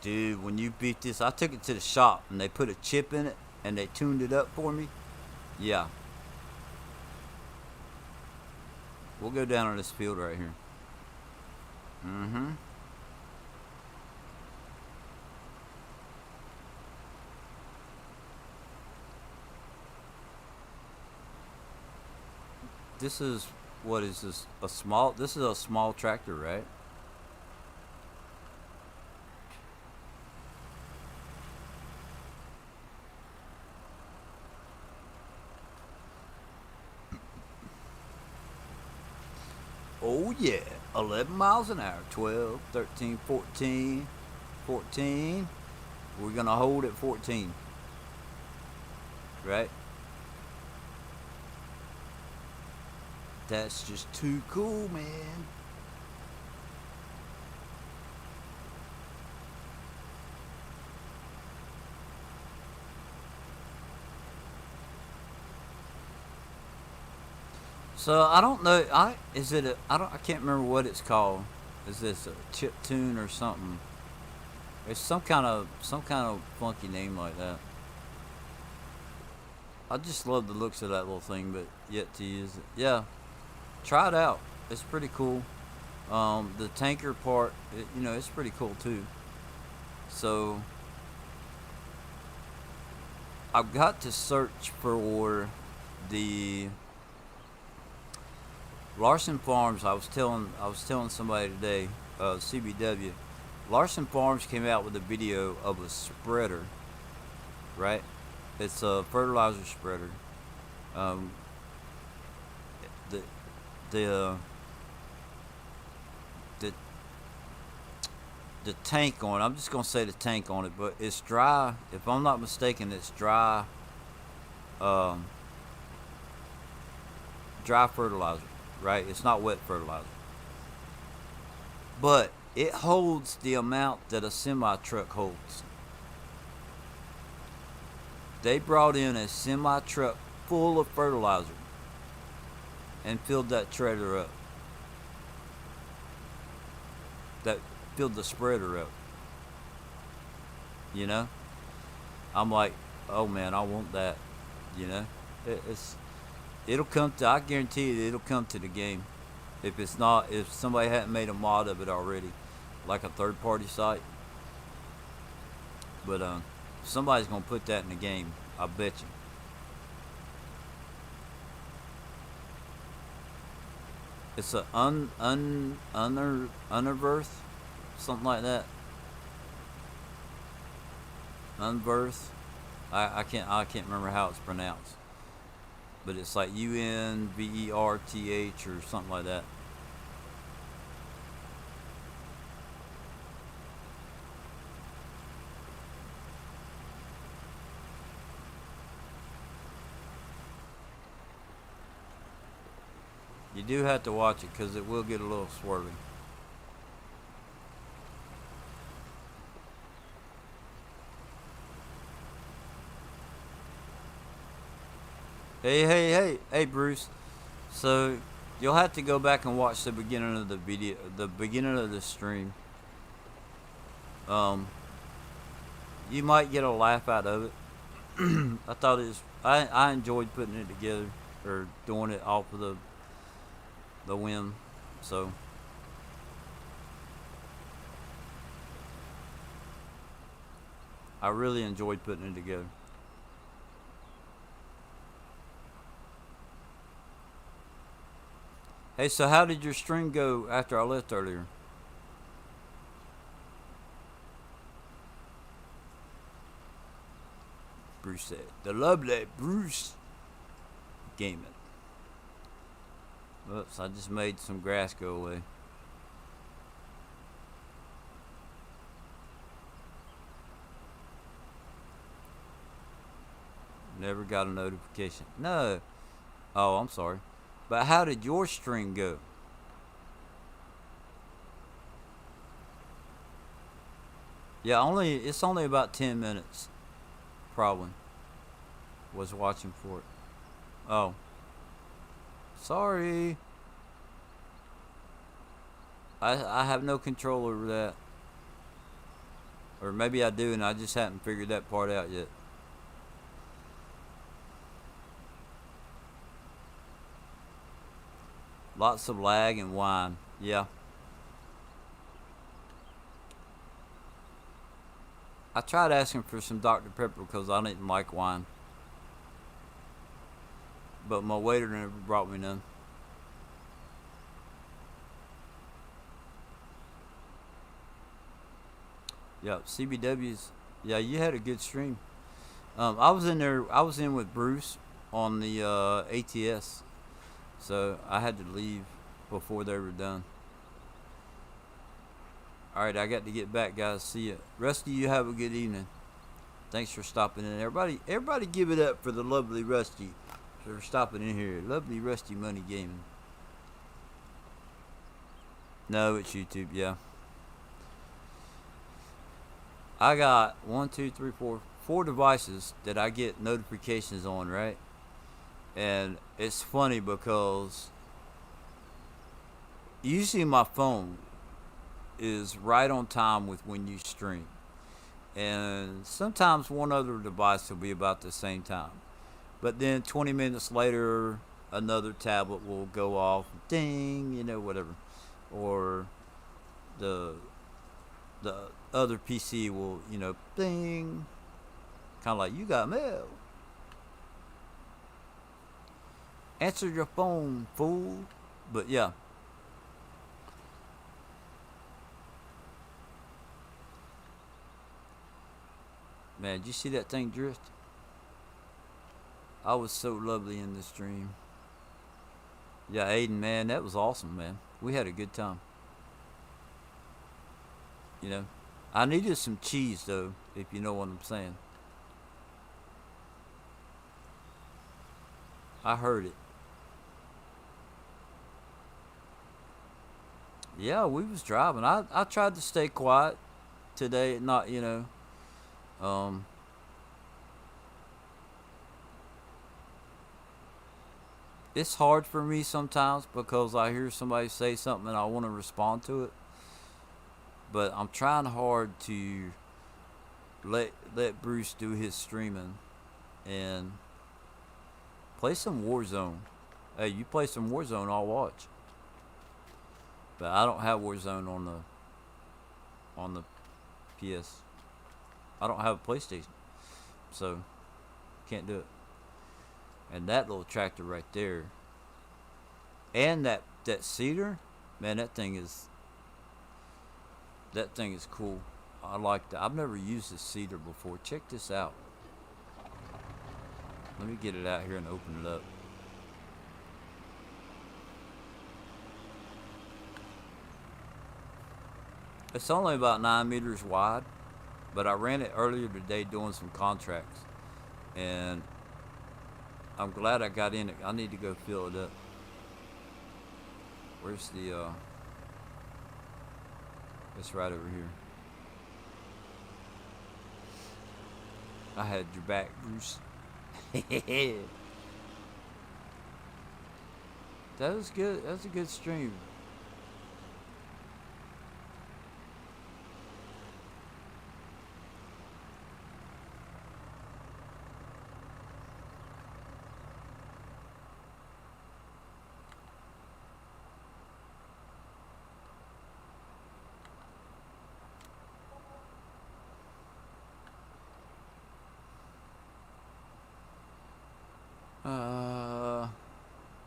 Speaker 1: Dude, when you beat this, I took it to the shop and they put a chip in it and they tuned it up for me. Yeah. We'll go down on this field right here. Mm-hmm. This is, what is this? This is a small tractor, right? Oh yeah, 11 miles an hour, 12, 13, 14, 14. We're gonna hold at 14. right? That's just too cool, man. So I don't know. I can't remember what it's called. Is this a chip tune or something? It's some kind of funky name like that. I just love the looks of that little thing, but yet to use it. Yeah, try it out. It's pretty cool. The tanker part, it's pretty cool too. So I've got to search for the Larson Farms. I was telling somebody today, CBW. Larson Farms came out with a video of a spreader, right? It's a fertilizer spreader. Um, the the uh, the the tank on it, I'm just gonna say the tank on it, but it's dry. If I'm not mistaken, it's dry, um, dry fertilizer, right? It's not wet fertilizer, but it holds the amount that a semi truck holds. They brought in a semi truck full of fertilizer and filled that trailer up. That filled the spreader up. You know, I'm like, oh man, I want that. You know, it'll come to. I guarantee you, it'll come to the game. If somebody hadn't made a mod of it already, like a third party site. But somebody's gonna put that in the game. I bet you. It's a unearth, something like that. Unverth. I can't remember how it's pronounced, but it's like UNVERTH or something like that. You do have to watch it because it will get a little swirly. Hey, Bruce. So you'll have to go back and watch the beginning of the video, the beginning of the stream. Um, you might get a laugh out of it. I thought it was. I enjoyed putting it together or doing it off of the whim. So I really enjoyed putting it together. Hey, so how did your stream go after I left earlier? Bruce said. The lovely Bruce Gaming. Oops, I just made some grass go away. Never got a notification. No. Oh, I'm sorry. But how did your stream go? Yeah, it's only about 10 minutes. Probably. Was watching for it. Oh. Sorry. I have no control over that. Or maybe I do and I just haven't figured that part out yet. Lots of lag and whine. Yeah. I tried asking for some Dr. Pepper because I didn't like wine. But my waiter never brought me none. Yeah, CBW's. Yeah, you had a good stream. I was in there. I was in with Bruce on the ATS, so I had to leave before they were done. All right, I got to get back, guys. See ya. Rest of you have a good evening. Thanks for stopping in. Everybody give it up for the lovely Rusty for stopping in here. Lovely Rusty Money Gaming. No, it's YouTube, yeah. I got 4 devices that I get notifications on, right? And it's funny because usually my phone is right on time with when you stream. And sometimes one other device will be about the same time. But then 20 minutes later, another tablet will go off, ding, whatever. Or the other PC will, ding, kind of like, you got mail. Answer your phone, fool. But yeah. Man, did you see that thing drift? I was so lovely in this stream. Yeah, Aiden, man, that was awesome, man. We had a good time. I needed some cheese, though, if you know what I'm saying. I heard it. Yeah, we was driving. I tried to stay quiet today, not, it's hard for me sometimes because I hear somebody say something and I want to respond to it. But I'm trying hard to let Bruce do his streaming and play some Warzone. Hey, you play some Warzone, I'll watch. But I don't have Warzone on the PS. I don't have a PlayStation, so can't do it. And that little tractor right there, and that cedar, man, that thing is cool. I like that. I've never used this cedar before. Check this out. Let me get it out here and open it up. It's only about 9 meters wide, but I ran it earlier today doing some contracts, and I'm glad I got in it. I need to go fill it up. Where's the, it's right over here. I had your back, Bruce. That was good. That was a good stream.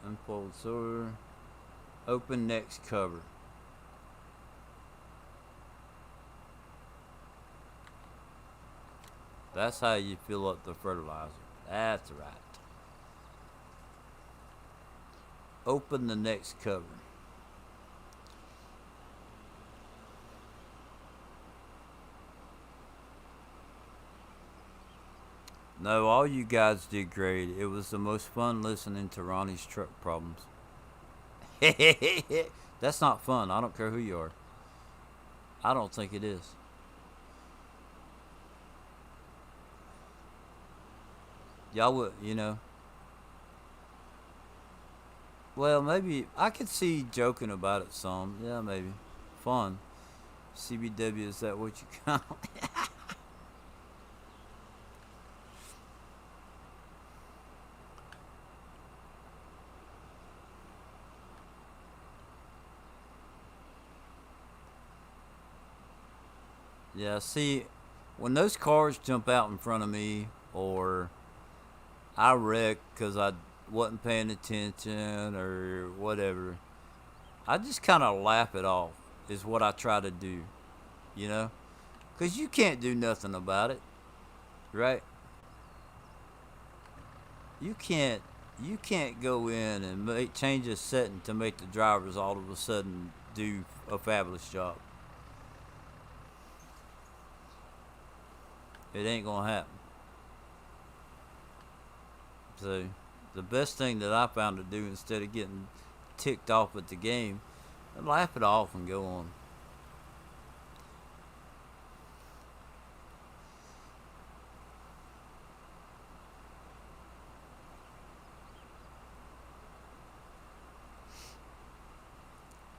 Speaker 1: Unfold sword. Open next cover. That's how you fill up the fertilizer. That's right. Open the next cover. No, all you guys did great. It was the most fun listening to Ronnie's truck problems. That's not fun. I don't care who you are. I don't think it is. Y'all would, Well, maybe I could see joking about it some. Yeah, maybe. Fun. CBW, is that what you count? Yeah, see, when those cars jump out in front of me, or I wreck because I wasn't paying attention or whatever, I just kind of laugh it off, is what I try to do, Because you can't do nothing about it, right? You can't go in and change a setting to make the drivers all of a sudden do a fabulous job. It ain't gonna happen. So the best thing that I found to do instead of getting ticked off at the game, laugh it off and go on.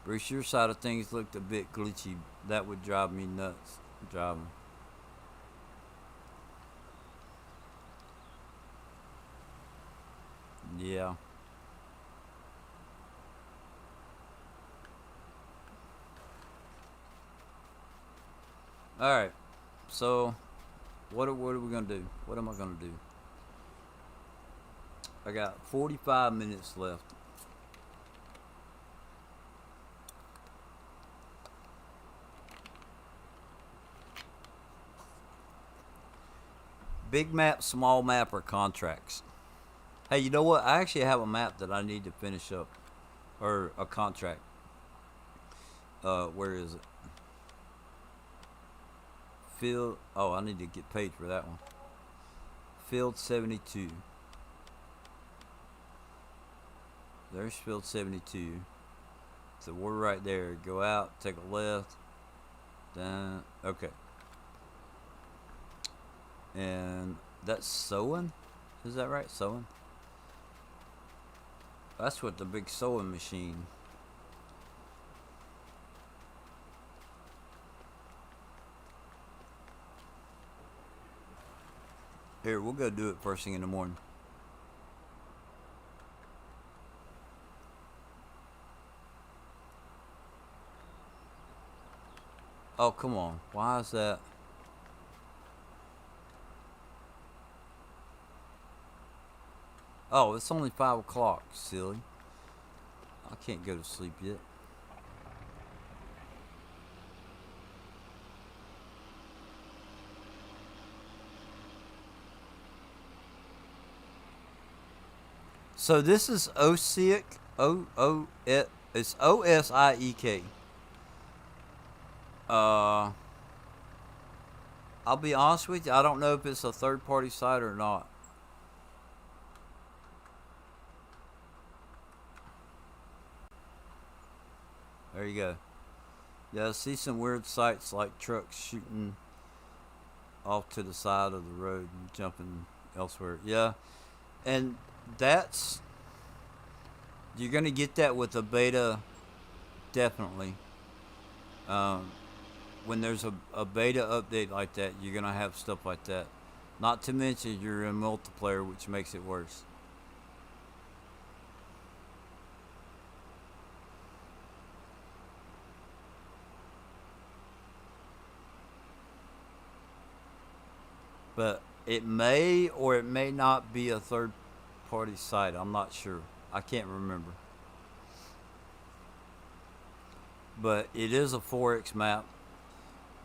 Speaker 1: Bruce, your side of things looked a bit glitchy. That would drive me nuts. Driving. Yeah. All right. So, what are we gonna do? What am I gonna do? I got 45 minutes left. Big map, small map, or contracts. Hey, you know what? I actually have a map that I need to finish up, or a contract. Where is it? Field. Oh, I need to get paid for that one. Field 72. There's field 72. So we're right there. Go out, take a left. Down. Okay. And that's sewing? Is that right? Sewing? That's what the big sewing machine. Here, we'll go do it first thing in the morning. Oh, come on. Why is that? Oh, it's only 5 o'clock, silly. I can't go to sleep yet. So this is OSIEK. It's OSIEK. I'll be honest with you, I don't know if it's a third party site or not. There you go. Yeah, I see some weird sights like trucks shooting off to the side of the road and jumping elsewhere. Yeah, and that's you're gonna get that with a beta, definitely. Um, when there's a beta update like that, you're gonna have stuff like that. Not to mention you're in multiplayer, which makes it worse. But it may or it may not be a third party site. I'm not sure. I can't remember. But it is a 4X map.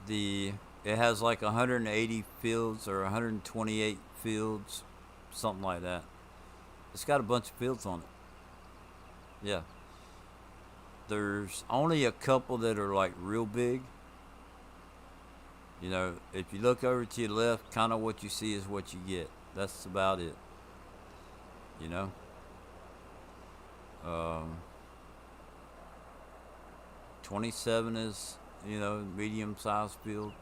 Speaker 1: The it has like 180 fields or 128 fields, something like that. It's got a bunch of fields on it. Yeah. There's only a couple that are like real big. You know, if you look over to your left, kind of what you see is what you get. That's about it. You know? Um, 27 is, medium sized field.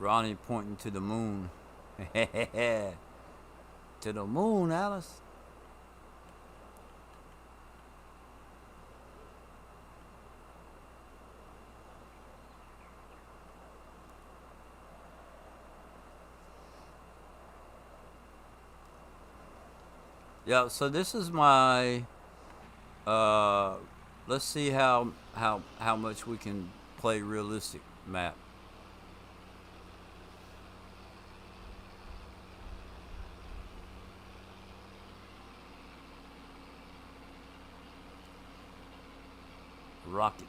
Speaker 1: Ronnie pointing to the moon. To the moon, Alice. Yeah, so this is my uh let's see how much we can play realistic map. Rocket.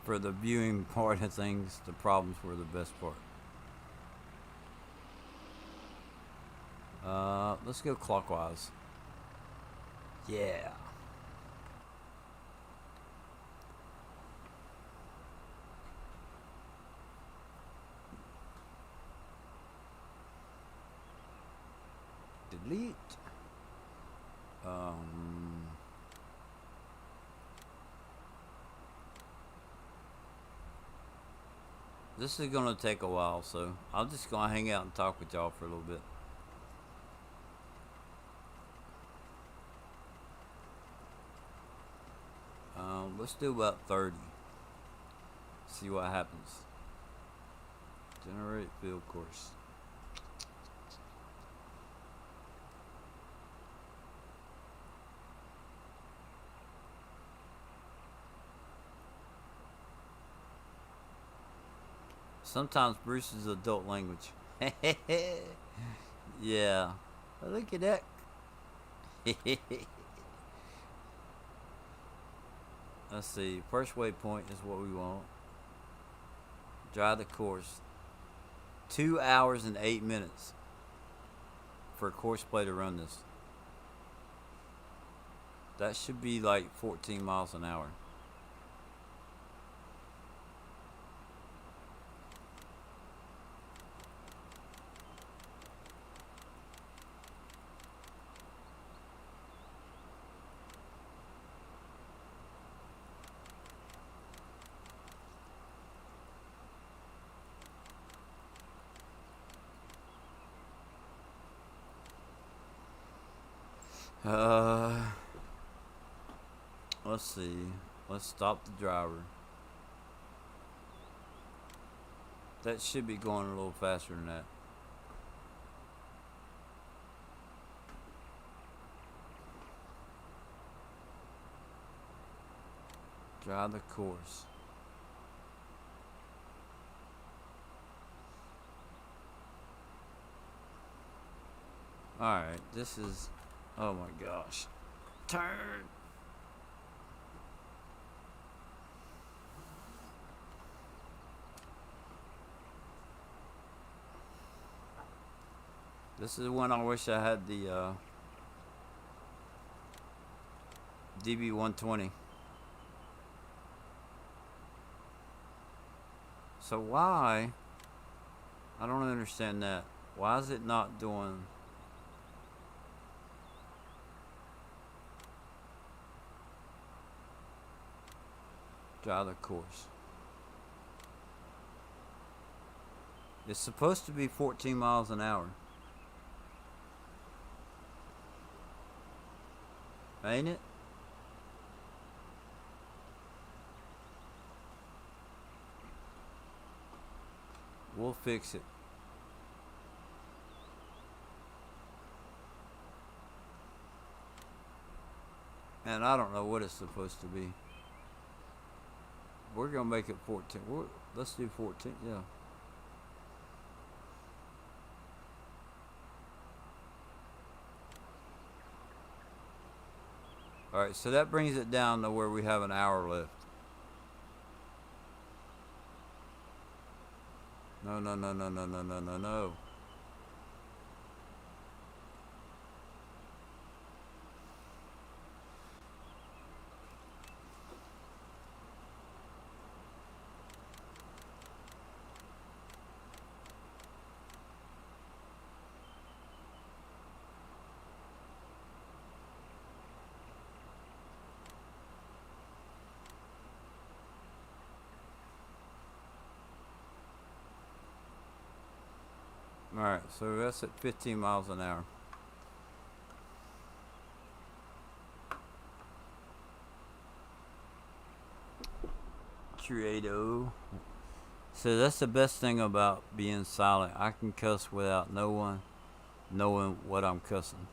Speaker 1: For the viewing part of things, the problems were the best part. Let's go clockwise. Yeah. Delete. This is gonna take a while, so I'm just gonna hang out and talk with y'all for a little bit. Let's do about 30. See what happens. Generate field course. Sometimes Bruce's adult language. Yeah. Look at that. Let's see. First waypoint is what we want. Drive the course. 2 hours and 8 minutes for a course play to run this. That should be like 14 miles an hour. Let's see. Let's stop the driver. That should be going a little faster than that. Drive the course. Alright, this is... Oh my gosh. Turn! This is one I wish I had the DB120. So why? I don't understand that. Why is it not doing... Drive the course. It's supposed to be 14 miles an hour. Ain't it? We'll fix it. And I don't know what it's supposed to be. We're gonna make it 14. Let's do 14. Yeah. Alright, so that brings it down to where we have an hour left. No, no, no, no, no, no, no, no, no. Alright, so that's at 15 miles an hour. Creado. So that's the best thing about being silent. I can cuss without no one knowing what I'm cussing.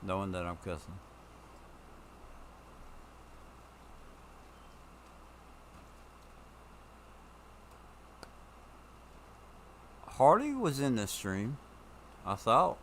Speaker 1: Knowing that I'm cussing. Hardy was in the stream, I thought.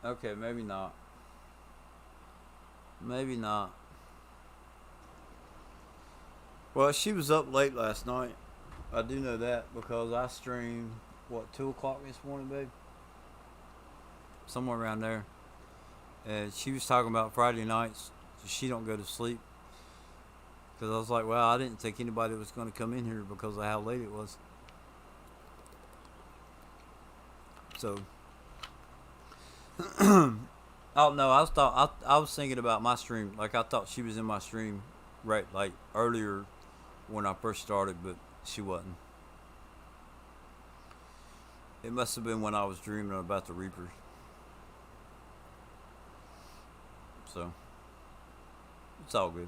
Speaker 1: Okay, maybe not. Maybe not. Well, she was up late last night. I do know that because I streamed, what, 2 o'clock this morning, babe? Somewhere around there. And she was talking about Friday nights. So she don't go to sleep. Because I was like, well, I didn't think anybody was going to come in here because of how late it was. So, oh no, I was thinking about my stream. Like I thought she was in my stream, right? Like earlier when I first started, but she wasn't. It must have been when I was dreaming about the Reapers. So it's all good.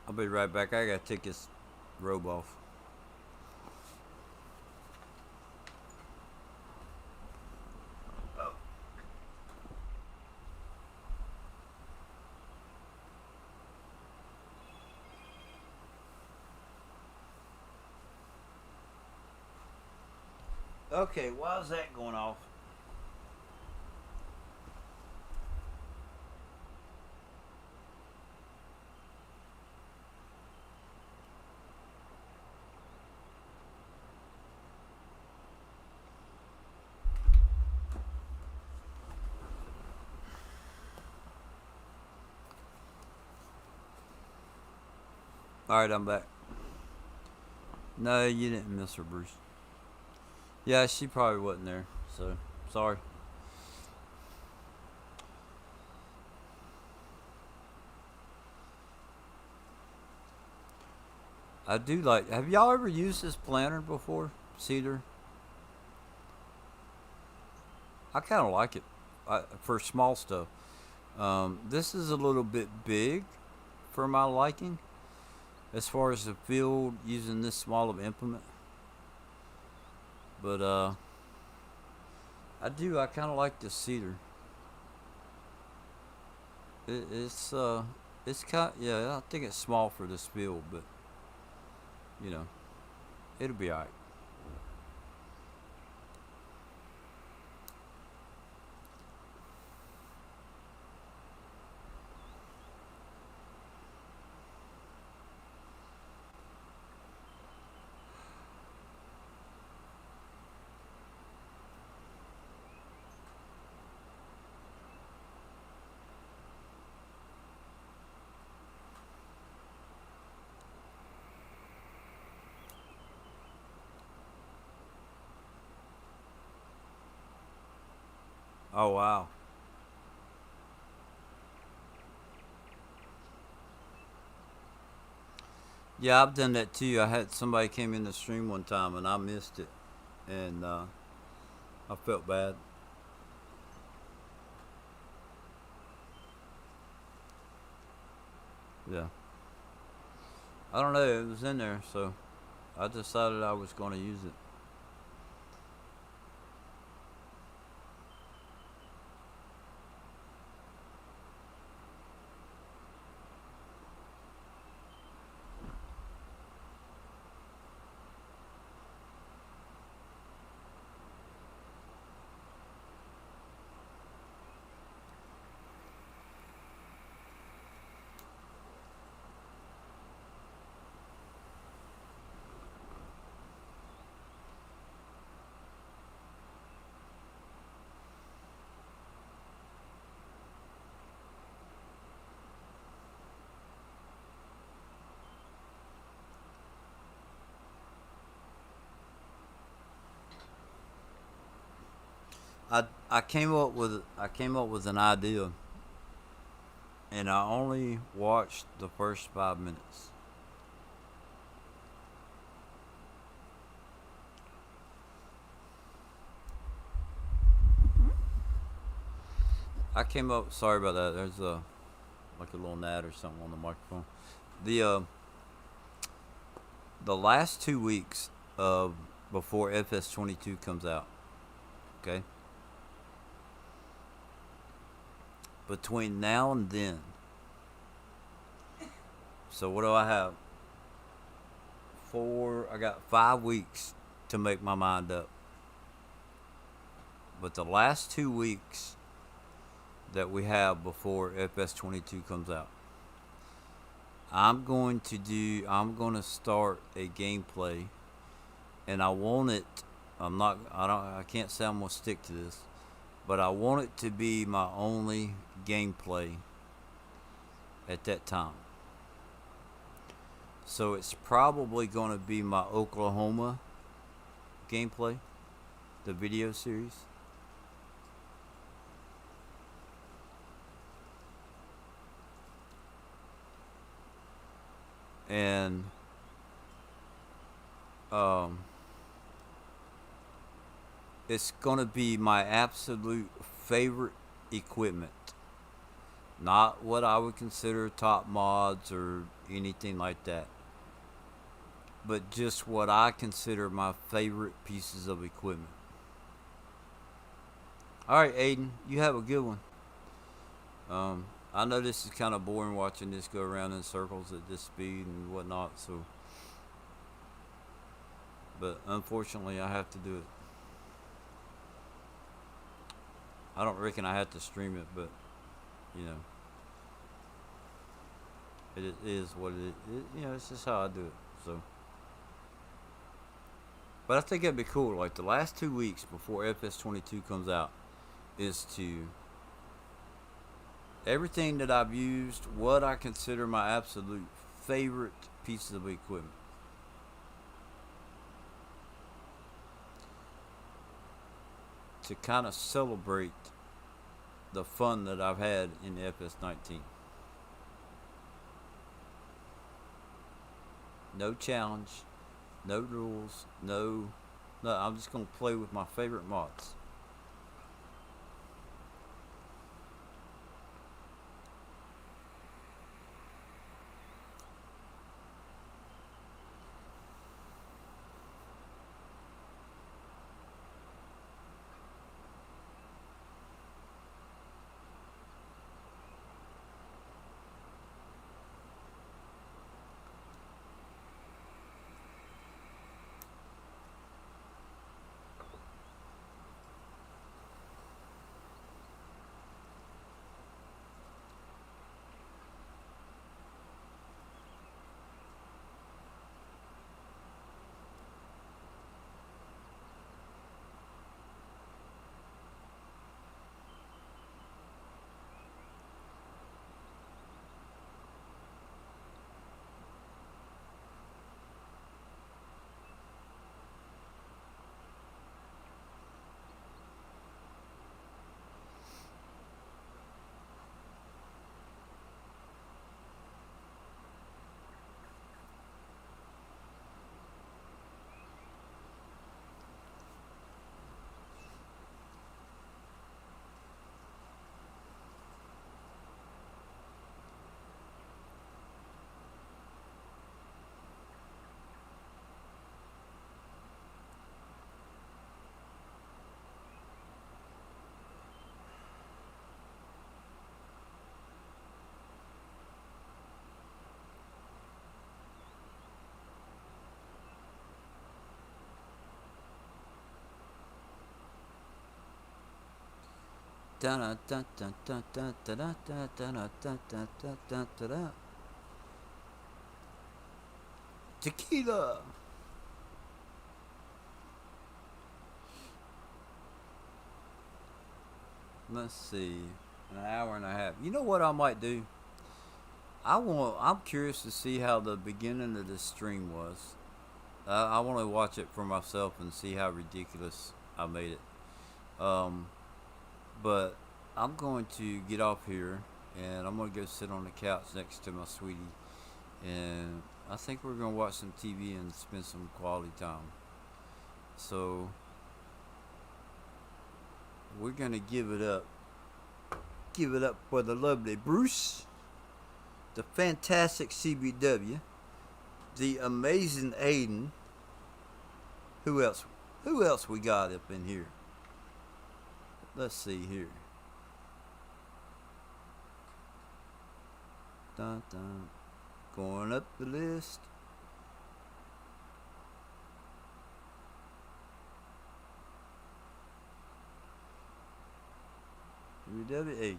Speaker 1: I'll be right back. I gotta take this robe off. Okay, why is that going off? All right, I'm back. No, you didn't miss her, Bruce. Yeah, she probably wasn't there. So sorry. I do like. Have y'all ever used this planter before? Cedar. I kind of like it for small stuff. This is a little bit big for my liking as far as the field using this small of implement. But I do. I kind of like the cedar. It's kind. Yeah, I think it's small for this field, but you know, it'll be alright. Oh wow. Yeah, I've done that too. I had somebody came in the stream one time and I missed it, and I felt bad. Yeah. I don't know. It was in there, so I decided I was going to use it. I came up with an idea, and I only watched the first 5 minutes. I came up. Sorry about that. There's a like a little gnat or something on the microphone. The last 2 weeks of before FS22 comes out. Okay. Between now and then. So what do I have? I got 5 weeks to make my mind up. But the last 2 weeks that we have before FS22 comes out, I'm going to start a gameplay, and I want it. I can't say I'm going to stick to this, but I want it to be my only gameplay at that time. So it's probably going to be my Oklahoma gameplay, the video series. And it's gonna be my absolute favorite equipment, not what I would consider top mods or anything like that, but just what I consider my favorite pieces of equipment. Alright, Aiden, you have a good one. I know this is kind of boring watching this go around in circles at this speed and whatnot, so. But unfortunately, I have to do it. I don't reckon I have to stream it, but, you know. It is what it is. It's just how I do it, so. But I think it'd be cool, like the last 2 weeks before FS22 comes out, is to everything that I've used, what I consider my absolute favorite pieces of equipment. To kind of celebrate the fun that I've had in FS19. No challenge, no rules, no, I'm just going to play with my favorite mods. Tequila. Let's see, an hour and a half. You know what I might do? I'm curious to see how the beginning of this stream was. I want to watch it for myself and see how ridiculous I made it. But I'm going to get off here, and I'm going to go sit on the couch next to my sweetie, and I think we're going to watch some TV and spend some quality time. So we're going to give it up for the lovely Bruce, the fantastic CBW, the amazing Aiden. Who else? Who else we got up in here? Let's see here. Dun, dun. Going up the list. WWE.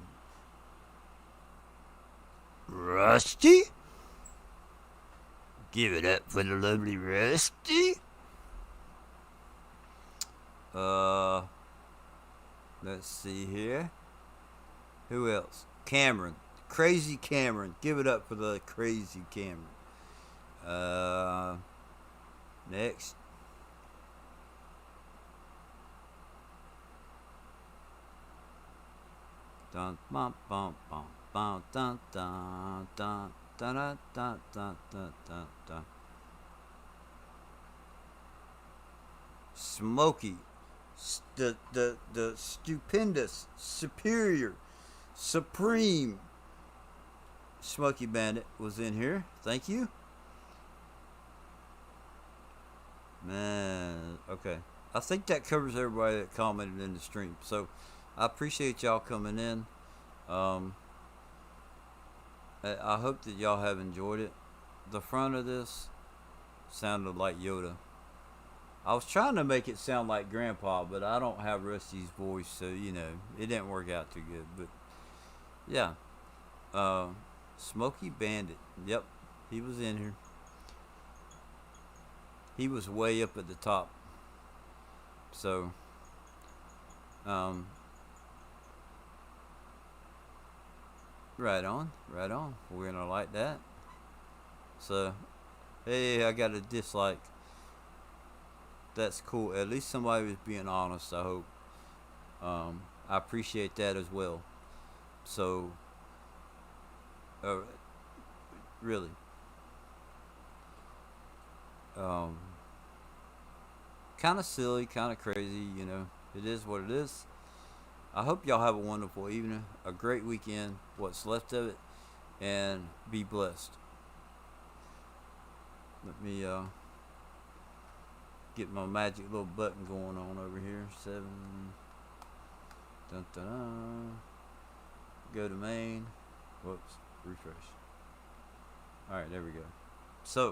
Speaker 1: Rusty? Give it up for the lovely Rusty. Let's see here. Who else? Cameron. Crazy Cameron. Give it up for the crazy Cameron. Next. Dun bum bum bum bum dun dun dun dun dun dun dun dun dun dun. Smokey, the stupendous, superior, supreme Smokey Bandit was in here. Thank you. Man, okay. I think that covers everybody that commented in the stream. So I appreciate y'all coming in. I hope that y'all have enjoyed it. The front of this sounded like Yoda. I was trying to make it sound like Grandpa, but I don't have Rusty's voice, so you know it didn't work out too good. But yeah, Smokey Bandit. Yep, he was in here. He was way up at the top. So, right on, right on. We're gonna like that. So, hey, I got a dislike. That's cool. At least somebody was being honest, I hope. I appreciate that as well. So, uh, really, um, kind of silly, kind of crazy, you know. It is what it is. I hope y'all have a wonderful evening, a great weekend, what's left of it, and be blessed. Let me get my magic little button going on over here. 7. Dun, dun, dun. Go to main. Whoops. Refresh. Alright, there we go. So,